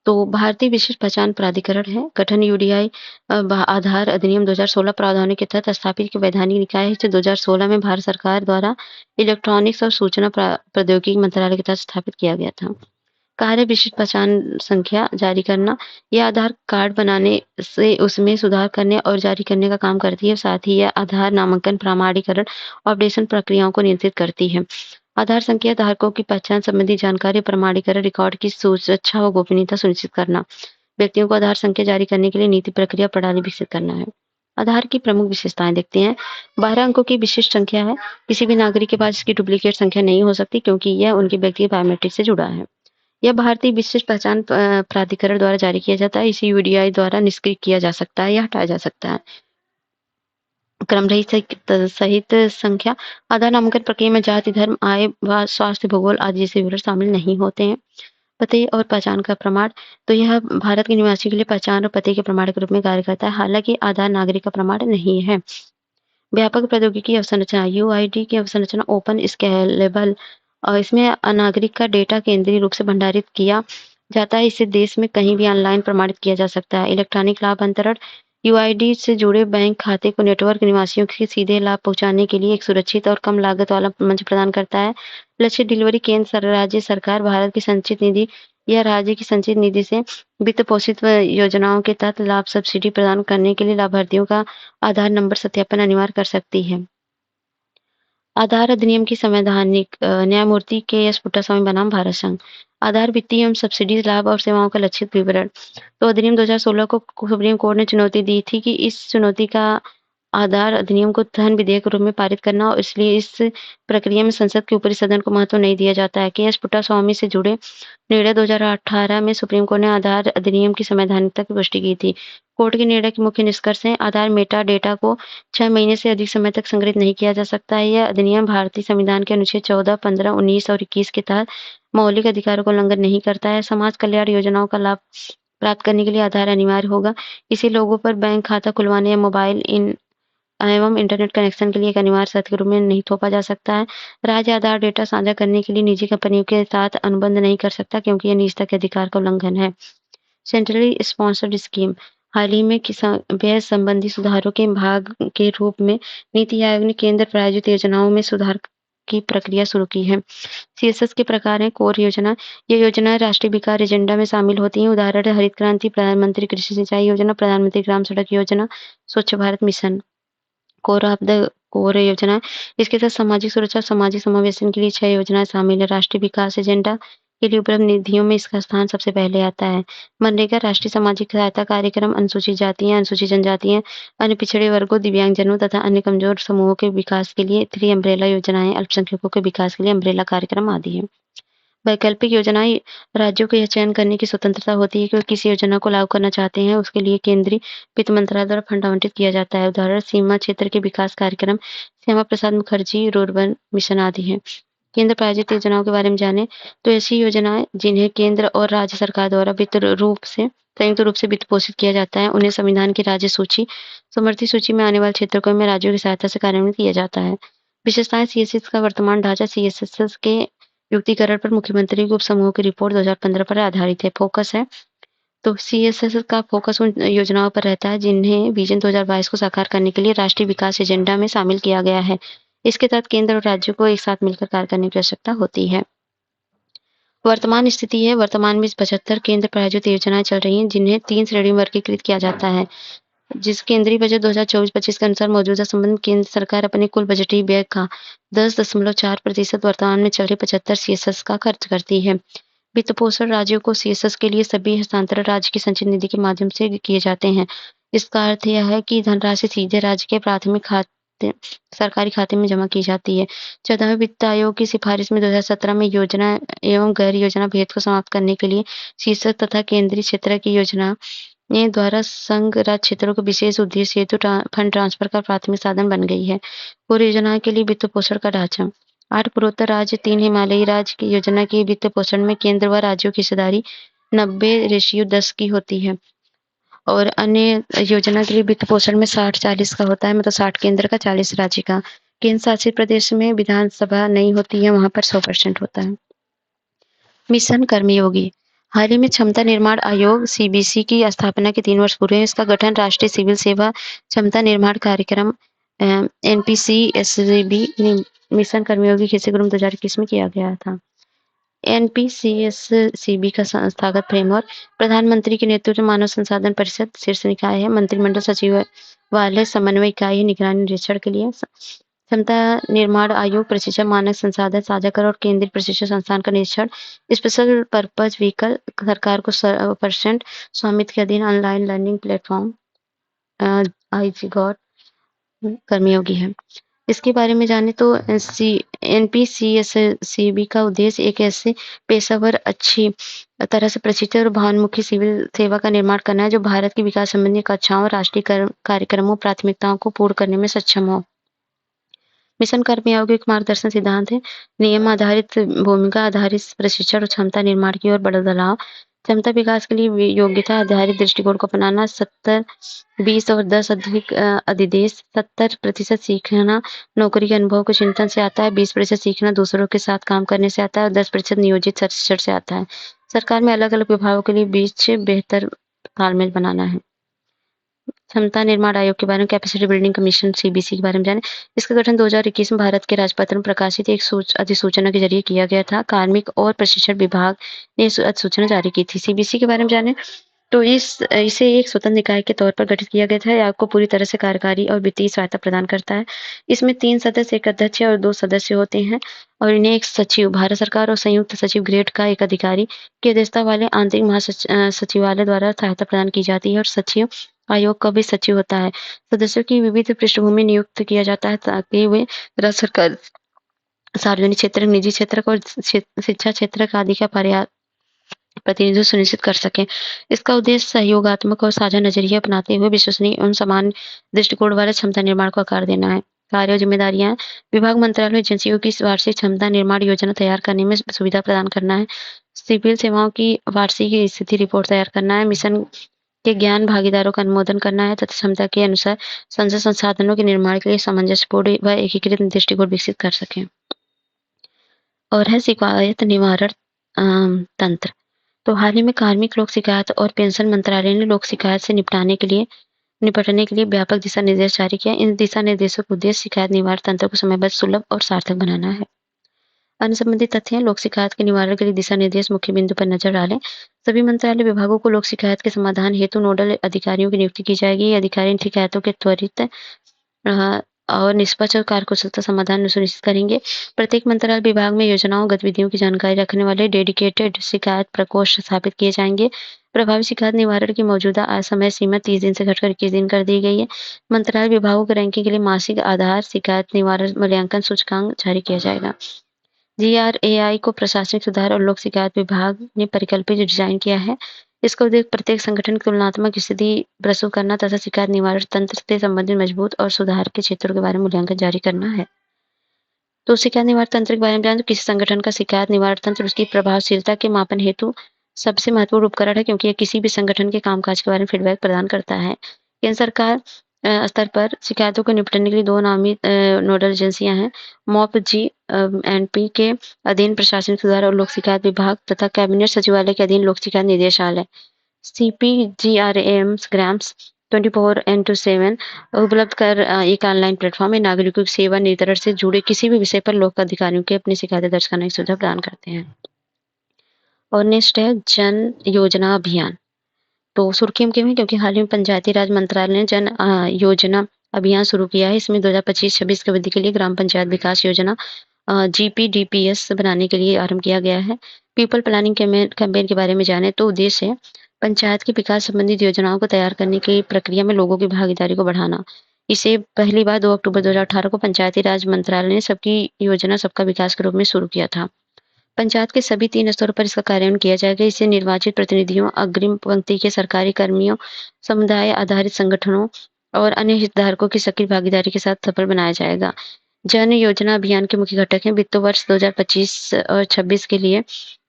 तो भारतीय विशिष्ट पहचान प्राधिकरण है। गठन यूडीआई आधार अधिनियम 2016 प्रावधानों के तहत स्थापित की वैधानिक निकाय है, जो 2016 में भारत सरकार द्वारा इलेक्ट्रॉनिक्स और सूचना प्रौद्योगिकी मंत्रालय के तहत स्थापित किया गया था। कार्य विशिष्ट पहचान संख्या जारी करना, ये आधार कार्ड बनाने से उसमें सुधार करने और जारी करने का काम करती है। साथ ही यह आधार नामांकन, प्रमाणीकरण और अपडेशन प्रक्रियाओं को नियंत्रित करती है। आधार संख्या धारकों की पहचान संबंधी जानकारी, प्रमाणीकरण, रिकॉर्ड की सुरक्षा व गोपनीयता सुनिश्चित करना। व्यक्तियों को आधार संख्या जारी करने के लिए नीति, प्रक्रिया, प्रणाली विकसित करना है। आधार की प्रमुख विशेषताएं देखते हैं। 12 अंकों की विशिष्ट संख्या है। किसी भी नागरिक के पास इसकी डुप्लीकेट संख्या नहीं हो सकती क्योंकि यह उनकी व्यक्तिगत बायोमेट्रिक से जुड़ा है। यह भारतीय विशिष्ट पहचान प्राधिकरण द्वारा जारी किया जाता है। इसे यूडीआई द्वारा निष्क्रिय किया जा सकता है या हटाया जा सकता है। क्रम रहित सहित संख्या। आधार नामांकन प्रक्रिया में जाति, धर्म, आय व स्वास्थ्य, भूगोल आदि जैसे विवरण शामिल नहीं होते हैं। पते और पहचान का प्रमाण। तो यह भारत के निवासियों के लिए पहचान और पते के प्रमाण के रूप में कार्य करता है। हालांकि आधार नागरिक का प्रमाण नहीं है। व्यापक प्रौद्योगिकी अवसंरचना। यूआईडी की अवसंरचना ओपन स्केलेबल और इसमें अनागरिक का डेटा केंद्रीय रूप से भंडारित किया जाता है। इसे देश में कहीं भी ऑनलाइन प्रमाणित किया जा सकता है। इलेक्ट्रॉनिक लाभ अंतरण। यूआईडी से जुड़े बैंक खाते को नेटवर्क निवासियों के सीधे लाभ पहुंचाने के लिए एक सुरक्षित और कम लागत वाला मंच प्रदान करता है। लक्ष्य डिलीवरी। केंद्र राज्य सरकार भारत की संचित निधि या राज्य की संचित निधि से वित्त पोषित योजनाओं के तहत लाभ सब्सिडी प्रदान करने के लिए लाभार्थियों का आधार नंबर सत्यापन अनिवार्य कर सकती है। आधार अधिनियम की संवैधानिक न्यायमूर्ति के एस पुट्टास्वामी बनाम भारत संघ। आधार वित्तीय एवं सब्सिडी लाभ और सेवाओं का लक्षित विवरण। तो अधिनियम 2016 को सुप्रीम कोर्ट ने चुनौती दी थी कि इस चुनौती का आधार अधिनियम को धन विधेयक के रूप में पारित करना और इसलिए इस प्रक्रिया में संसद के ऊपरी सदन को महत्व नहीं दिया जाता है। के एस पुट्टास्वामी से जुड़े निर्णय 2018 में सुप्रीम कोर्ट ने आधार अधिनियम की संवैधानिकता की पुष्टि की थी। कोर्ट के निर्णय के मुख्य निष्कर्ष हैं। आधार मेटा डेटा को 6 महीने से अधिक समय तक संग्रहित नहीं किया जा सकता है। यह अधिनियम भारतीय संविधान के अनुच्छेद 14, 15, 19 और 21 के तहत मौलिक अधिकारों का उल्लंघन नहीं करता है। समाज कल्याण योजनाओं का लाभ प्राप्त करने के लिए आधार अनिवार्य होगा। इसी लोगों पर बैंक खाता खुलवाने या मोबाइल एवं इंटरनेट कनेक्शन के लिए एक अनिवार्य शर्त के रूप में नहीं थोपा जा सकता है। राज्य आधार डेटा साझा करने के लिए निजी कंपनियों के साथ अनुबंध नहीं कर सकता क्योंकि यह निजता के अधिकार का उल्लंघन है। Centrally sponsored scheme. हाल ही में व्यय संबंधी सुधारों के भाग के रूप में नीति आयोग ने केंद्र प्रायोजित योजनाओं में सुधार की प्रक्रिया शुरू की है। सीएसएस के प्रकार हैं। कोर योजना। ये योजनाएं राष्ट्रीय विकास एजेंडा में शामिल होती हैं। उदाहरण हरित क्रांति, प्रधानमंत्री कृषि सिंचाई योजना, प्रधानमंत्री ग्राम सड़क योजना, स्वच्छ Bharat mission. Core of the core योजना। इसके तहत सामाजिक सुरक्षा, सामाजिक समावेशन के लिए 6 योजनाएं शामिल है। राष्ट्रीय विकास एजेंडा के लिए उपलब्ध निधियों में इसका स्थान सबसे पहले आता है। मनरेगा राष्ट्रीय सामाजिक सहायता कार्यक्रम अनुसूचित जातियां, अनुसूचित जनजातियां, अन्य पिछड़े वर्गों, दिव्यांगजनों तथा अन्य कमजोर समूहों के विकास के लिए 3 अम्ब्रेला योजनाएं, अल्पसंख्यकों के विकास के लिए अम्ब्रेला कार्यक्रम आदि है। वैकल्पिक योजनाएं। राज्यों को यह चयन करने की स्वतंत्रता होती है कि वे किस योजना को लागू करना चाहते हैं। उसके लिए केंद्रीय वित्त मंत्रालय द्वारा फंड आवंटित किया जाता है। उदाहरण सीमा क्षेत्र के विकास कार्यक्रम, श्यामा प्रसाद मुखर्जी रूर्बन मिशन आदि है। केंद्र प्रायोजित योजनाओं के बारे में जाने तो ऐसी योजनाएं जिन्हें केंद्र और राज्य सरकार द्वारा संयुक्त रूप से वित्त पोषित किया जाता है, उन्हें संविधान की राज्य सूची समर्थित सूची में आने वाले क्षेत्रों में राज्यों की सहायता से कार्यान्वित किया जाता है। विशेषताएं। सीएसएस का वर्तमान ढांचा। सीएसएस के युक्तिकरण पर मुख्यमंत्री के उपसमूह की रिपोर्ट 2015 पर आधारित है। फोकस है। तो सीएसएस का फोकस उन योजनाओं पर रहता है जिन्हें विजन 2022 को साकार करने के लिए राष्ट्रीय विकास एजेंडा में शामिल किया गया है। इसके तहत केंद्र और राज्यों को एक साथ मिलकर कार्य करने की आवश्यकता होती है। वर्तमान स्थिति है। वर्तमान में 75 केंद्र प्रायोजित योजनाएं चल रही हैं जिन्हें 3 श्रेणी में वर्गीकृत किया जाता है। जिस केंद्रीय बजट 2024-25 के अनुसार मौजूदा संबंध केंद्र सरकार अपने कुल बजटीय व्यय का 10.4% वर्तमान में चल रहे 75 सीएसएस का खर्च करती है। वित्त पोषण। राज्यों को सीएसएस के लिए सभी हस्तांतरण राज्य की संचित निधि के माध्यम से किए जाते हैं। इसका अर्थ यह है कि धनराशि सीधे राज्य के प्राथमिक सरकारी खाते में जमा की जाती है। 14वें वित्त आयोग की सिफारिश में 2017 में योजना एवं गैर योजना भेद को समाप्त करने के लिए सीएसएस तथा केंद्रीय क्षेत्र की योजना द्वारा संघ राज्य क्षेत्रों को विशेष उद्देश्य हेतु फंड ट्रांसफर का प्राथमिक साधन बन गई है। पूर्व योजना के लिए वित्त पोषण का ढांचा। 8 पूर्वोत्तर राज्य, 3 हिमालयी राज्य की योजना के वित्त पोषण में केंद्र व राज्यों की हिस्सेदारी 90:10 की होती है और अन्य योजना के लिए वित्त पोषण में 60-40 का होता है। मतलब 60 केंद्र का, 40 राज्य का। केंद्र शासित प्रदेश में विधानसभा नहीं होती है, वहां पर 100% होता है। मिशन कर्मयोगी। हाल ही में क्षमता निर्माण आयोग सीबीसी की स्थापना के 3 वर्ष पूरे हैं। इसका गठन राष्ट्रीय सिविल सेवा क्षमता निर्माण कार्यक्रम एनपीसीएसबी मिशन कर्मयोगी के हिस्से के रूप में 2021 में किया गया था। एनपीसीएससीबी का संस्थागत फ्रेमवर्क प्रधानमंत्री के नेतृत्व में मानव संसाधन परिषद शीर्ष निकाय है। मंत्रिमंडल सचिवालय समन्वय इकाई है निगरानी निरीक्षण के लिए। क्षमता निर्माण आयोग प्रशिक्षण मानक संसाधन साझा कर और केंद्रीय प्रशिक्षण संस्थान का निरीक्षण। स्पेशल पर्पज व्हीकल सरकार को परसेंट स्वामित्व के अधीन online learning platform iGOT Karmayogi है। इसके बारे में जाने तो एनपीसीएससीबी का उद्देश्य एक ऐसे पेशेवर अच्छी तरह से प्रशिक्षित और बहुमुखी सिविल सेवा का निर्माण करना है जो भारत की विकास संबंधी कक्षाओं और राष्ट्रीय कार्यक्रमों प्राथमिकताओं को पूर्ण करने में सक्षम हो। मिशन कर्मयोगी एक मार्गदर्शन सिद्धांत है। नियम आधारित भूमिका आधारित प्रशिक्षण और क्षमता निर्माण की ओर बदलाव। क्षमता विकास के लिए योग्यता आधारित दृष्टिकोण को अपनाना। 70, 20 और 10 अधिक अधिदेश। 70% सीखना नौकरी के अनुभव को चिंतन से आता है। 20% सीखना दूसरों के साथ काम करने से आता है और 10% नियोजित प्रशिक्षण से आता है। सरकार में अलग अलग विभागों के लिए बीच बेहतर तालमेल बनाना है। क्षमता निर्माण आयोग के बारे में कैपेसिटी बिल्डिंग कमीशन सीबीसी के बारे में जाने। इसका गठन 2021 में भारत के राजपत्र में प्रकाशित एक अधिसूचना के जरिए किया गया था। कार्मिक और प्रशिक्षण विभाग ने अधिसूचना जारी की थी। सीबीसी के बारे में जाने तो इसे एक स्वतंत्र निकाय के तौर पर गठित किया गया था। आयोग को पूरी तरह से कार्यकारी और वित्तीय सहायता प्रदान करता है। इसमें 3 सदस्य, एक अध्यक्ष और 2 सदस्य होते हैं और इन्हें एक सचिव, भारत सरकार और संयुक्त सचिव ग्रेड का एक अधिकारी की अध्यक्षता वाले आंतरिक महासचिवालय द्वारा सहायता प्रदान की जाती है और सचिव आयोग का भी सचिव होता है। सदस्यों की विविध पृष्ठभूमि नियुक्त किया जाता है ताकि वे राज्य सरकार, सार्वजनिक क्षेत्र, निजी क्षेत्र और शिक्षा क्षेत्र आदि का प्रतिनिधित्व सुनिश्चित कर सकें। इसका उद्देश्य सहयोगात्मक और साझा नजरिया अपनाते हुए विश्वसनीय एवं समान दृष्टिकोण वाले क्षमता निर्माण को आकार देना है। कार्य और जिम्मेदारियां विभाग, मंत्रालय, एजेंसियों की वार्षिक क्षमता निर्माण योजना तैयार करने में सुविधा प्रदान करना है। सिविल सेवाओं की वार्षिक स्थिति रिपोर्ट तैयार करना है। मिशन के ज्ञान भागीदारों का अनुमोदन करना है तथा क्षमता के अनुसार संसद संसाधनों के निर्माण के लिए सामंजस्यपूर्ण व एकीकृत दृष्टिकोण विकसित कर सकें। और है शिकायत निवारण तंत्र। तो हाल ही में कार्मिक लोक शिकायत और पेंशन मंत्रालय ने लोक शिकायत से निपटने के लिए व्यापक दिशा निर्देश जारी किया। इन दिशा निर्देशों का उद्देश्य शिकायत निवारण तंत्र को समयबद्ध, सुलभ और सार्थक बनाना है। अन्य संबंधित तथ्य हैं। लोक शिकायत के निवारण के लिए दिशा निर्देश मुख्य बिंदु पर नजर डालें। सभी मंत्रालय विभागों को लोक शिकायत के समाधान हेतु नोडल अधिकारियों की नियुक्ति की जाएगी। ये अधिकारी इन शिकायतों के त्वरित और निष्पक्ष और कार्यकुशलता समाधान सुनिश्चित करेंगे। प्रत्येक मंत्रालय विभाग में योजनाओं गतिविधियों की जानकारी रखने वाले डेडिकेटेड शिकायत प्रकोष्ठ स्थापित किए जाएंगे। प्रभावी शिकायत निवारण की मौजूदा समय सीमा 30 दिन से घटकर 21 दिन कर दी गई है। मंत्रालय विभागों की रैंकिंग के लिए मासिक आधार शिकायत निवारण मूल्यांकन सूचकांक जारी किया जाएगा। जीआरएआई को प्रशासनिक सुधार और लोक शिकायत विभाग ने परिकल्पित डिजाइन किया है। इसका उद्देश्य प्रत्येक संगठन की तुलनात्मक स्थिति प्रस्तुत करना तथा शिकायत निवारण तंत्र से संबंधित मजबूत और सुधार के क्षेत्रों के बारे में मूल्यांकन जारी करना है। तो शिकायत निवारण तंत्र के बारे में जानें तो किसी संगठन का शिकायत निवारण तंत्र उसकी प्रभावशीलता के मापन हेतु सबसे महत्वपूर्ण उपकरण है, क्योंकि यह किसी भी संगठन के कामकाज के बारे में फीडबैक प्रदान करता है। केंद्र सरकार स्तर पर शिकायतों को निपटने के लिए 2 नामित नोडल एजेंसियां हैं। मॉप जीएनपी के अधीन प्रशासनिक सुधार और लोक शिकायत विभाग तथा कैबिनेट सचिवालय के अधीन लोक शिकायत निदेशालय। सीपीजीआरएम ग्राम्स 24x7 उपलब्ध कर एक ऑनलाइन प्लेटफॉर्म है। नागरिकों की सेवा नियंत्रण से जुड़े किसी भी विषय पर लोक अधिकारियों के अपनी शिकायतें दर्ज करने की सुविधा प्रदान करते हैं। और नेक्स्ट है जन योजना अभियान। तो सुर्खियों के में क्योंकि हाल ही में पंचायती राज मंत्रालय ने जन योजना अभियान शुरू किया है। इसमें 2025-26 की अवधि के लिए ग्राम पंचायत विकास योजना जीपीडीपीएस बनाने के लिए आरंभ किया गया है। पीपल प्लानिंग कैंपेन के बारे में जाने तो उद्देश्य है पंचायत के विकास संबंधित योजनाओं को तैयार करने की प्रक्रिया में लोगों की भागीदारी को बढ़ाना। इसे पहली बार 2 अक्टूबर 2018 को पंचायती राज मंत्रालय ने सबकी योजना सबका विकास के रूप में शुरू किया था। पंचायत के सभी 3 स्तरों पर इसका कार्यान्वयन किया जाएगा। इसे निर्वाचित प्रतिनिधियों, अग्रिम पंक्ति के सरकारी कर्मियों, समुदाय आधारित संगठनों और अन्य हितधारकों की सक्रिय भागीदारी के साथ सफल बनाया जाएगा। जन योजना अभियान के मुख्य घटक हैं। वित्त वर्ष 2025 और 26 के लिए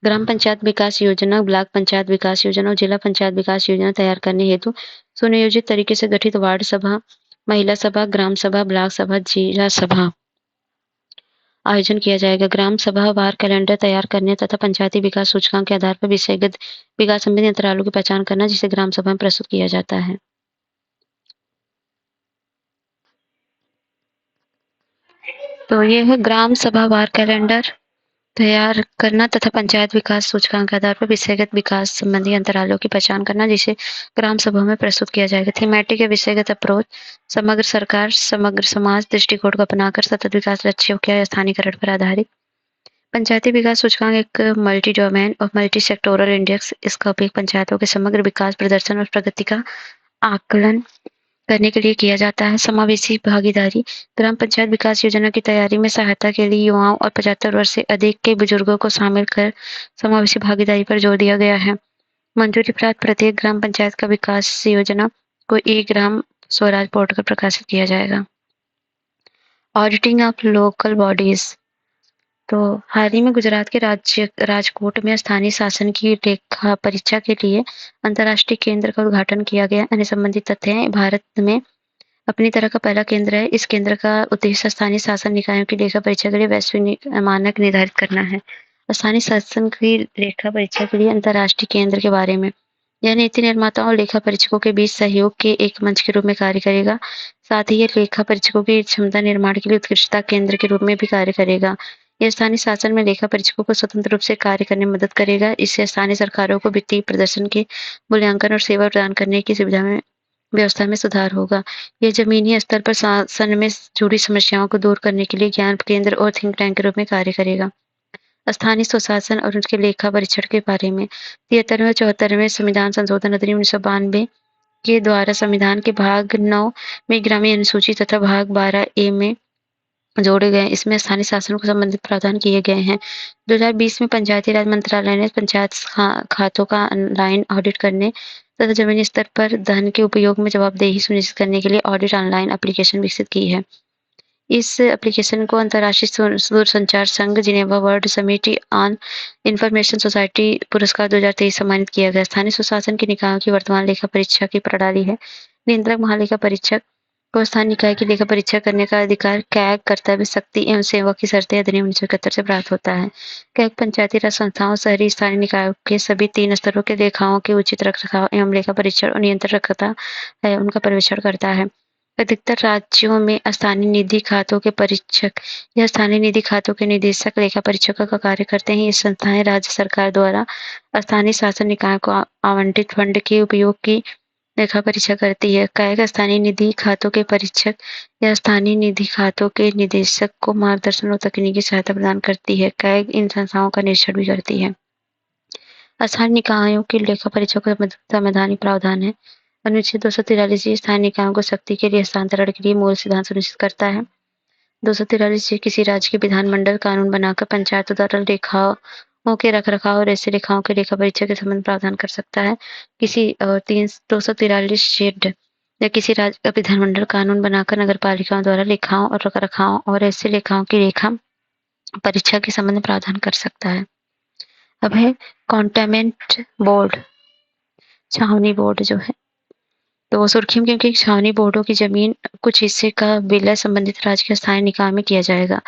ग्राम पंचायत विकास योजना, ब्लॉक पंचायत विकास योजना और जिला पंचायत विकास योजना तैयार करने हेतु सुनियोजित तरीके से गठित वार्ड सभा, महिला सभा, ग्राम सभा, ब्लॉक सभा, जिला सभा आयोजन किया जाएगा। ग्राम सभा वार कैलेंडर तैयार करने तथा पंचायती विकास सूचकांक के आधार पर विषयगत विकास संबंधी अंतरालों की पहचान करना, जिसे ग्राम सभा में प्रस्तुत किया जाता है। तो ये है ग्राम सभा वार कैलेंडर तैयार करना तथा पंचायत विकास सूचकांक के आधार पर विषयगत विकास संबंधी अंतरालों की पहचान करना, जिसे ग्राम सभा में प्रस्तुत किया जाएगा। थीमेटिक या विषयगत अप्रोच समग्र सरकार, समग्र समाज दृष्टिकोण को अपनाकर सतत विकास लक्ष्यों के स्थानीयकरण पर आधारित। पंचायती विकास सूचकांक एक मल्टी डोमेन और मल्टी सेक्टोरल इंडेक्स, इसका उपयोग पंचायतों के समग्र विकास प्रदर्शन और प्रगति का आकलन करने के लिए किया जाता है। समावेशी भागीदारी ग्राम पंचायत विकास योजना की तैयारी में सहायता के लिए युवाओं और 75 वर्ष से अधिक के बुजुर्गों को शामिल कर समावेशी भागीदारी पर जोर दिया गया है। मंजूरी प्राप्त प्रत्येक ग्राम पंचायत का विकास योजना को ई ग्राम स्वराज पोर्टल पर प्रकाशित किया जाएगा। Auditing of local bodies. तो हाल ही में गुजरात के राजकोट में स्थानीय शासन की लेखा परीक्षा के लिए अंतर्राष्ट्रीय केंद्र का उद्घाटन किया गया। अन्य संबंधित तथ्य हैं, भारत में अपनी तरह का पहला केंद्र है। इस केंद्र का उद्देश्य स्थानीय शासन निकायों की लेखा परीक्षा के लिए वैश्विक मानक निर्धारित करना है। स्थानीय शासन की लेखा परीक्षा के लिए अंतर्राष्ट्रीय केंद्र के बारे में, यह नीति निर्माताओं और लेखा परीक्षकों के बीच सहयोग के एक मंच के रूप में कार्य करेगा। साथ ही यह लेखा परीक्षकों की क्षमता निर्माण के लिए उत्कृष्टता केंद्र के रूप में भी कार्य करेगा। यह स्थानीय शासन में लेखा परीक्षकों को स्वतंत्र रूप से कार्य करने में मदद करेगा। इससे स्थानीय सरकारों को वित्तीय प्रदर्शन के मूल्यांकन और सेवा प्रदान करने की सुविधा में व्यवस्था में सुधार होगा। यह जमीनी स्तर पर शासन में जुड़ी समस्याओं को दूर करने के लिए ज्ञान केंद्र और थिंक टैंक के रूप में कार्य करेगा। स्थानीय स्वशासन और उसके लेखा परीक्षण के बारे में, 73वें और 74वें संविधान संशोधन अधिनियम 1992 के द्वारा संविधान के भाग 9 में ग्रामीण अनुसूची तथा भाग 12A में जोड़े गए। इसमें स्थानीय शासन को संबंधित प्रावधान किए गए हैं। 2020 में पंचायती राज मंत्रालय ने पंचायत खातों का ऑनलाइन ऑडिट करने तथा जमीनी स्तर पर धन के उपयोग में जवाबदेही सुनिश्चित करने के लिए ऑडिट ऑनलाइन एप्लीकेशन विकसित की है। इस एप्लीकेशन को अंतर्राष्ट्रीय दूरसंचार संघ Geneva world summit on information society पुरस्कार 2023 सम्मानित किया गया। स्थानीय स्वशासन के निकायों की वर्तमान लेखा परीक्षा की प्रणाली है। नियंत्रक महालेखा परीक्षक को स्थानीय निकाय की लेखा परीक्षा करने का अधिकार कैग कर्तव्य, शक्ति एवं सेवा की शर्तें अधिनियम 1971 से प्राप्त होता है। कैग पंचायती राज संस्थाओं, शहरी स्थानीय निकायों के सभी 3 स्तरों के लेखाओं के उचित रखरखाव एवं लेखा परीक्षण और नियंत्रण रखता है, उनका पर्यवेक्षण करता है। अधिकतर राज्यों में स्थानीय निधि खातों के परीक्षक या स्थानीय निधि खातों के निदेशक लेखा परीक्षकों का कार्य करते हैं। ये संस्थाएं राज्य सरकार द्वारा स्थानीय शासन निकाय को आवंटित फंड के उपयोग की लेखा परीक्षा करती है। कैग स्थानीय निधि खातों के परीक्षक या स्थानीय निधि खातों के निदेशक को मार्गदर्शन और तकनीकी सहायता प्रदान करती है। कैग इन संस्थाओं का निरीक्षण भी करती है। स्थानीय निकायों की लेखा परीक्षा का संवैधानिक प्रावधान है। अनुच्छेद 243 स्थानीय निकायों को शक्ति के लिए हस्तांतरण के लिए मूल सिद्धांत सुनिश्चित करता है। 243 किसी राज्य के विधानमंडल कानून बनाकर पंचायतों द्वारा लेखाओं के रखरखाव और ऐसे लेखाओं के लेखा परीक्षा के संबंध प्रावधान कर सकता है। किसी 243 जेड या किसी राज्य का विधानमंडल कानून बनाकर नगर पालिकाओं द्वारा लेखाओं और रखरखाव और ऐसे लेखाओं की लेखा परीक्षा के संबंध प्रावधान कर सकता है। अब है कॉन्टेमेंट बोर्ड, छावनी बोर्ड जो है, तो सुर्खियों क्योंकि छावनी बोर्डों की जमीन कुछ हिस्से का विलय संबंधित राज्य के स्थानीय निकाय में किया जाएगा।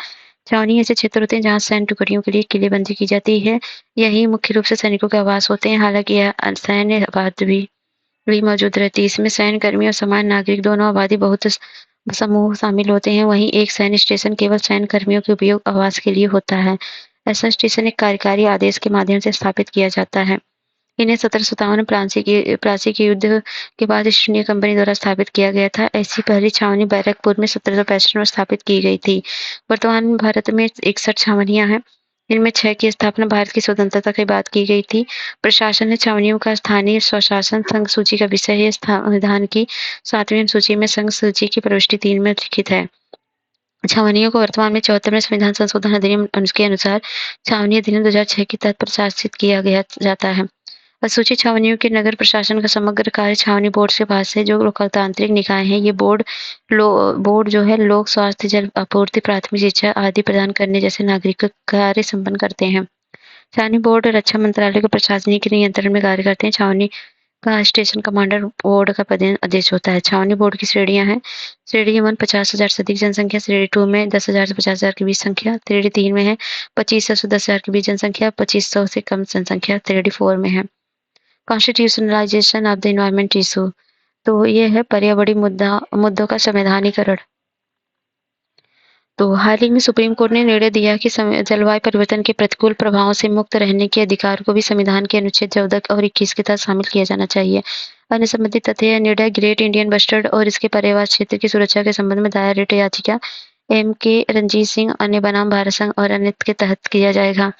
छावनी ऐसे क्षेत्र होते हैं जहां सैन्य टुकड़ियों के लिए किलेबंदी की जाती है। यही मुख्य रूप से सैनिकों के आवास होते हैं। हालांकि यह सैन्य आबादी भी मौजूद रहती है। इसमें सैन्य कर्मी और सामान्य नागरिक दोनों आबादी बहुत समूह शामिल होते हैं। वहीं एक सैन्य स्टेशन केवल सैन्य कर्मियों के उपयोग आवास के लिए होता है। ऐसा स्टेशन एक कार्यकारी आदेश के माध्यम से स्थापित किया जाता है। इन्हें 1757 में प्लासी के युद्ध के बाद ईस्ट इंडिया कंपनी द्वारा स्थापित किया गया था। ऐसी पहली छावनी बैरकपुर में 1765 में स्थापित की गई थी। वर्तमान में भारत में 61 छावनियां हैं। इनमें 6 की स्थापना भारत की स्वतंत्रता के बाद की गई थी। प्रशासन है छावनियों का स्थानीय स्वशासन संघ सूची का विषय है। संविधान की 7वीं अनुसूची में संघ सूची की प्रविष्टि 3 में लिखित है। छावनियों को वर्तमान में 74वें संविधान संशोधन अधिनियम के अनुसार छावनी अधिनियम 2006 के तहत प्रशासित किया गया जाता है। अनुसूचित छावनियों के नगर प्रशासन का समग्र कार्य छावनी बोर्ड के पास है, जो लोकतांत्रिक निकाय है। ये बोर्ड जो है लोक स्वास्थ्य, जल आपूर्ति, प्राथमिक शिक्षा आदि प्रदान करने जैसे नागरिक कार्य संपन्न करते हैं। छावनी बोर्ड रक्षा मंत्रालय के प्रशासनिक नियंत्रण में कार्य करते हैं। छावनी का स्टेशन कमांडर बोर्ड का आदेश होता है। छावनी बोर्ड की श्रेणियां हैं। श्रेणी 1 50,000 से अधिक जनसंख्या, श्रेणी 2 में 10,000 से 50,000 के बीच संख्या, श्रेणी 3 में है 2500 से 10,000 के बीच जनसंख्या, 2500 से कम जनसंख्या, श्रेणी 4 में है। कॉन्स्टिट्यूशनलाइजेशन ऑफ द एनवायरमेंट इशू, तो ये है पर्यावरणीय मुद्दों का संवैधानिकरण। तो हाल ही में सुप्रीम कोर्ट ने निर्णय दिया कि जलवायु परिवर्तन के प्रतिकूल प्रभावों से मुक्त रहने के अधिकार को भी संविधान के अनुच्छेद 14 और 21 के तहत शामिल किया जाना चाहिए। अन्य संबंधित तथ्य यह निर्णय ग्रेट इंडियन बस्टर्ड और इसके पर्यावरण क्षेत्र की सुरक्षा के संबंध में दायर रिट याचिका M.K. रंजीत सिंह अन्य बनाम भारत संघ और अन्य के तहत किया जाएगा।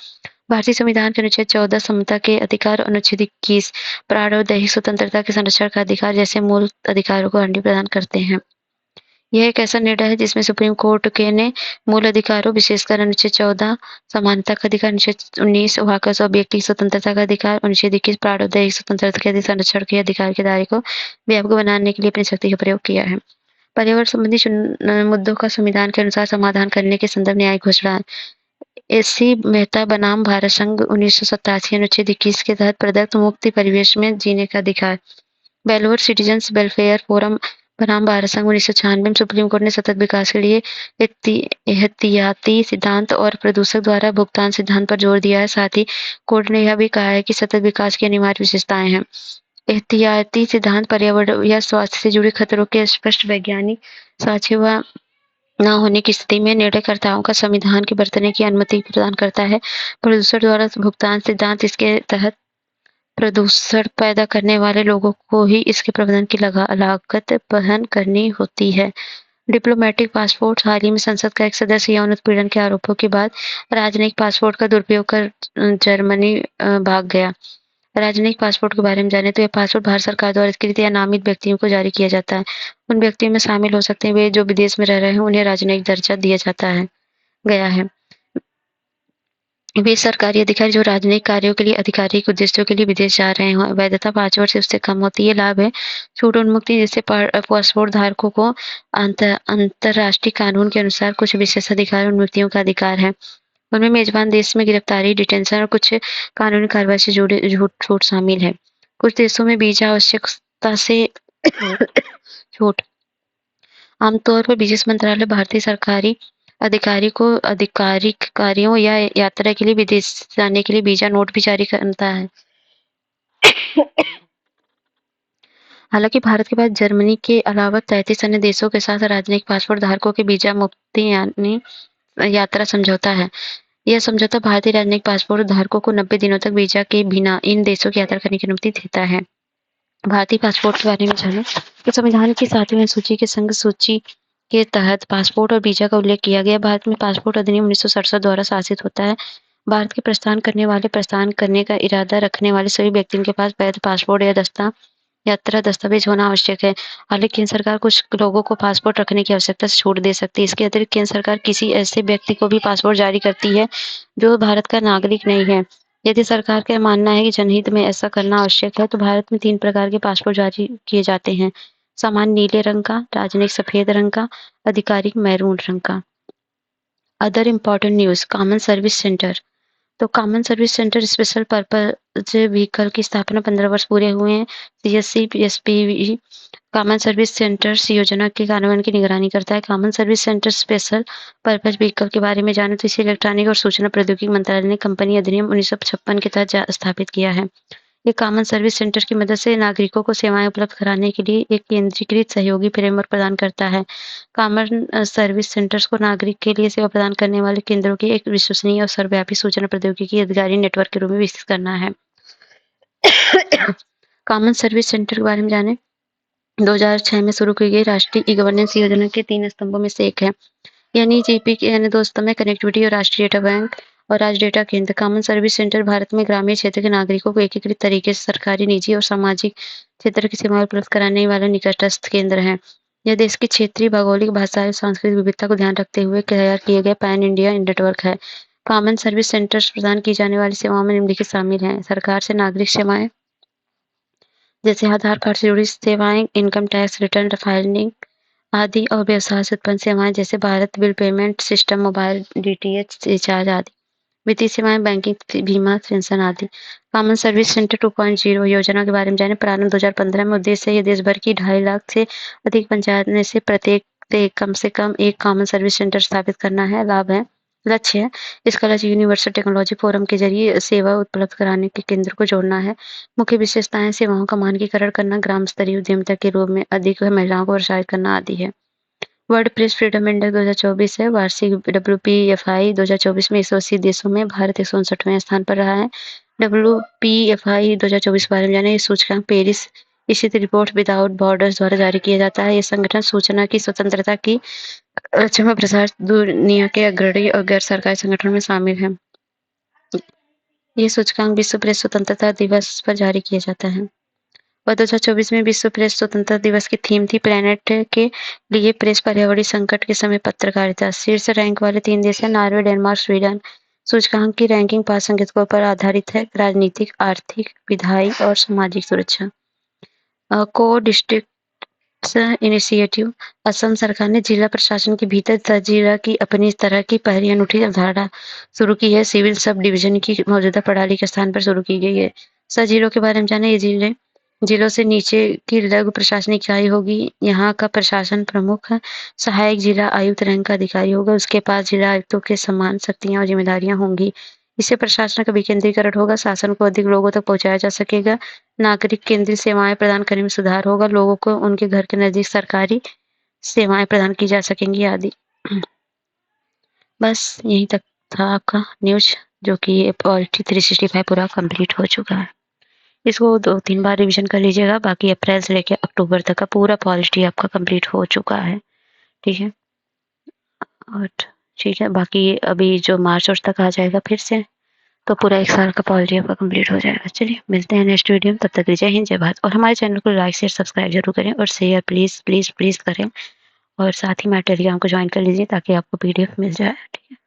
भारतीय संविधान के अनुच्छेद 14 समता के अधिकार, अनुच्छेद 21 प्राण और दैहिक स्वतंत्रता के संरक्षण का अधिकार जैसे मूल अधिकारों को गारंटी प्रदान करते हैं। यह एक ऐसा निर्णय है जिसमें सुप्रीम कोर्ट के ने मूल अधिकारों विशेषकर अनुच्छेद 14 समानता का अधिकार, अनुच्छेद 19 वाकई और व्यक्ति स्वतंत्रता का अधिकार, अनुच्छेद 21 प्राण और दैहिक स्वतंत्रता के संरक्षण के अधिकार के दायरे को व्यापक बनाने के लिए अपनी शक्ति का प्रयोग किया है। पर्यावरण संबंधी मुद्दों का संविधान के अनुसार समाधान करने के संदर्भ न्यायिक घोषणा है। एस.सी. मेहता बनाम भारत संघ 1987 अनुच्छेद 21 के तहत प्रदत्त मुक्त परिवेश में जीने का अधिकार। बेलवर सिटीजन्स वेलफेयर फोरम बनाम भारत संघ 1996 में सुप्रीम कोर्ट ने सतत विकास के लिए एहतियाती सिद्धांत और प्रदूषक द्वारा भुगतान सिद्धांत पर जोर दिया है। साथ ही कोर्ट ने यह भी कहा है कि सतत विकास की अनिवार्य विशेषताएं हैं। एहतियाती सिद्धांत पर्यावरण या स्वास्थ्य से जुड़े खतरों के स्पष्ट वैज्ञानिक साक्ष्य व न होने की स्थिति में निर्णयकर्ताओं का संविधान के बरतने की अनुमति प्रदान करता है। प्रदूषण द्वारा भुगतान सिद्धांत इसके तहत प्रदूषण पैदा करने वाले लोगों को ही इसके प्रबंधन की लागत वहन करनी होती है। डिप्लोमेटिक पासपोर्ट हाल ही में संसद का एक सदस्य यौन उत्पीड़न के आरोपों के बाद राजनयिक पासपोर्ट का दुरुपयोग कर जर्मनी भाग गया। राजनयिक पासपोर्ट के बारे में जाने तो यह पासपोर्ट भारत सरकार द्वारा स्वीकृत या नामित व्यक्तियों को जारी किया जाता है। उन व्यक्तियों में शामिल हो सकते हैं वे जो विदेश में रह रहे हैं, उन्हें राजनयिक दर्जा दिया जाता है गया है। वे सरकारी अधिकारी जो राजनयिक कार्यों के लिए आधिकारिक उद्देश्यों के लिए विदेश जा रहे हों। वैधता 5 वर्ष से उससे कम होती है। लाभ है छूट उन्मुक्ति, जिससे पासपोर्ट धारकों को अंतर्राष्ट्रीय कानून के अनुसार कुछ विशेष अधिकार उन्मुक्तियों का अधिकार है। उनमें मेजबान देश में गिरफ्तारी, डिटेंशन और कुछ कानूनी कार्रवाई से जुड़े छूट शामिल है। कुछ देशों में वीजा आवश्यकता से छूट। आमतौर पर विदेश मंत्रालय भारतीय सरकारी अधिकारी को आधिकारिक कार्यों या यात्रा के लिए विदेश जाने के लिए वीजा नोट भी जारी करता है। हालांकि भारत के बाद जर्मनी के अलावा 33 अन्य देशों के साथ राजनयिक पासपोर्ट धारकों के वीजा मुक्ति यानी यात्रा समझौता है। यह समझौता भारतीय राजनयिक पासपोर्ट धारकों को 90 दिनों तक वीजा के बिना इन देशों की यात्रा करने की अनुमति देता है। भारतीय पासपोर्ट के बारे में जानें तो संविधान की 7वीं सूची के संघ सूची के तहत पासपोर्ट और वीजा का उल्लेख किया गया। भारत में पासपोर्ट अधिनियम 1967 द्वारा शासित होता है। भारत के प्रस्थान करने का इरादा रखने वाले सभी व्यक्तियों के पास वैध पासपोर्ट या यात्रा दस्तावेज होना आवश्यक है। हालांकि केंद्र सरकार कुछ लोगों को पासपोर्ट रखने की आवश्यकता से छूट दे सकती है। इसके अतिरिक्त केंद्र सरकार किसी ऐसे व्यक्ति को भी पासपोर्ट जारी करती है जो भारत का नागरिक नहीं है। यदि सरकार का मानना है कि जनहित में ऐसा करना आवश्यक है तो भारत में 3 प्रकार के पासपोर्ट जारी किए जाते हैं: सामान्य नीले रंग का, राजनयिक सफेद रंग का, आधिकारिक मैरून रंग का। Other important news. Common service centre. तो common service centre special purpose vehicle की स्थापना 15 वर्ष पूरे हुए हैं। CSC PSPV common service centres योजना के कार्यान्वयन की निगरानी करता है। Common service centre special purpose vehicle के बारे में जाने तो इसे इलेक्ट्रॉनिक और सूचना प्रौद्योगिकी मंत्रालय ने कंपनी अधिनियम 1956 के तहत स्थापित किया है। ये कॉमन सर्विस सेंटर की मदद से नागरिकों को सेवाएं उपलब्ध कराने के लिए एक केंद्रीकृत सहयोगी फ्रेमवर्क प्रदान करता है। कॉमन सर्विस सेंटर्स को नागरिक के लिए सेवा प्रदान करने वाले केंद्रों के एक विश्वसनीय और सर्वव्यापी सूचना प्रौद्योगिकी अधिकारी नेटवर्क के रूप में विकसित करना है। कॉमन सर्विस सेंटर के बारे में जाने 2006 में शुरू की गई राष्ट्रीय ई गवर्नेंस योजना के 3 स्तंभों में से एक है। NEGP के अन्य 2 स्तंभ में कनेक्टिविटी और राष्ट्रीय डेटा बैंक और राज्य डेटा केंद्र। कॉमन सर्विस सेंटर भारत में ग्रामीण क्षेत्र के नागरिकों को एकीकृत तरीके से सरकारी, निजी और सामाजिक क्षेत्र की सेवाएं उपलब्ध कराने वाला निकटस्थ केंद्र है। यह देश की क्षेत्रीय, भौगोलिक, भाषाई और सांस्कृतिक विविधता को ध्यान रखते हुए तैयार किए गए पैन इंडिया नेटवर्क है। कॉमन सर्विस सेंटर्स प्रदान की जाने वाली सेवाओं में निम्नलिखित शामिल हैं: सरकार से नागरिक सेवाएं जैसे आधार कार्ड से जुड़ी सेवाएं, इनकम टैक्स रिटर्न फाइलिंग आदि, और व्यवसाय से उत्पन्न सेवाएं जैसे Bharat bill payment system, mobile DTH recharge आदि। वित्तीय सेवाएं, बैंकिंग, बीमा, पेंशन आदि। कॉमन सर्विस सेंटर 2.0 योजना के बारे में जाने। प्रारंभ 2015 में। उद्देश्य है देश भर की 2.5 लाख से अधिक पंचायत में से प्रत्येक से कम एक कॉमन सर्विस सेंटर स्थापित करना है। लाभ है लक्ष्य है इसका लक्ष्य यूनिवर्सल टेक्नोलॉजी फोरम के जरिए सेवा उपलब्ध कराने के केंद्र को जोड़ना है। मुख्य विशेषताएं सेवाओं का मानकीकरण करना, ग्राम स्तरीय उद्यमिता के रूप में अधिक महिलाओं को प्रोत्साहित करना आदि है। वर्ल्ड प्रेस फ्रीडम इंडेक्स 2024 है। वार्षिक WPFI 2024 में 180 देशों में भारत 159वें स्थान पर रहा है। WPFI 2024 के बारे में जाने, ये सूचकांक पेरिस स्थित रिपोर्ट विदाउट बॉर्डर्स द्वारा जारी किया जाता है। ये संगठन सूचना की स्वतंत्रता की रक्षा में प्रसार दुनिया के अग्रणी और गैर सरकारी संगठनों में शामिल है। ये सूचकांक विश्व प्रेस स्वतंत्रता दिवस पर जारी किया जाता है। और 2024 में विश्व प्रेस स्वतंत्रता दिवस की थीम थी प्लेनेट के लिए प्रेस पर्यावरणीय संकट के समय पत्रकारिता। शीर्ष रैंक वाले 3 देश हैं नॉर्वे, डेनमार्क, स्वीडन। सूचकांक की रैंकिंग 5 संकेतकों पर आधारित है: राजनीतिक, आर्थिक, विधायी और सामाजिक सुरक्षा। को डिस्ट्रिक्ट इनिशिएटिव। असम सरकार ने जिला प्रशासन के भीतर जिला की अपनी तरह की पहली अनूठी अवधारणा शुरू की है। सिविल सब डिवीजन की मौजूदा प्रणाली के स्थान पर शुरू की गई है। जिलों के बारे में जाने, ये जिलों से नीचे की लघु प्रशासनिक इकाई होगी। यहाँ का प्रशासन प्रमुख सहायक जिला आयुक्त रैंक का अधिकारी होगा। उसके पास जिला आयुक्तों के समान शक्तियां और जिम्मेदारियां होंगी। इससे प्रशासन का विकेंद्रीकरण होगा, शासन को अधिक लोगों तक पहुंचाया जा सकेगा, नागरिक केंद्रीय सेवाएं प्रदान करने में सुधार होगा, लोगों को उनके घर के नजदीक सरकारी सेवाएं प्रदान की जा सकेंगी आदि। बस यहीं तक था आपका न्यूज, जो कि पॉलिटी 365 पूरा कंप्लीट हो चुका है। इसको 2-3 बार रिवीजन कर लीजिएगा। बाकी अप्रैल से लेकर अक्टूबर तक का पूरा पॉलिटी आपका कंप्लीट हो चुका है। ठीक है, और ठीक है, बाकी अभी जो मार्च और तक आ जाएगा फिर से, तो पूरा 1 साल का पॉलिटी आपका कंप्लीट हो जाएगा। चलिए मिलते हैं नेक्स्ट वीडियो में, तब तक जय हिंद, जय भारत। और हमारे चैनल को लाइक शेयर सब्सक्राइब जरूर करें और शेयर प्लीज़ प्लीज़ प्लीज़ करें। और साथ ही मेरे टेलीग्राम को ज्वाइन कर लीजिए ताकि आपको PDF मिल जाए। ठीक है।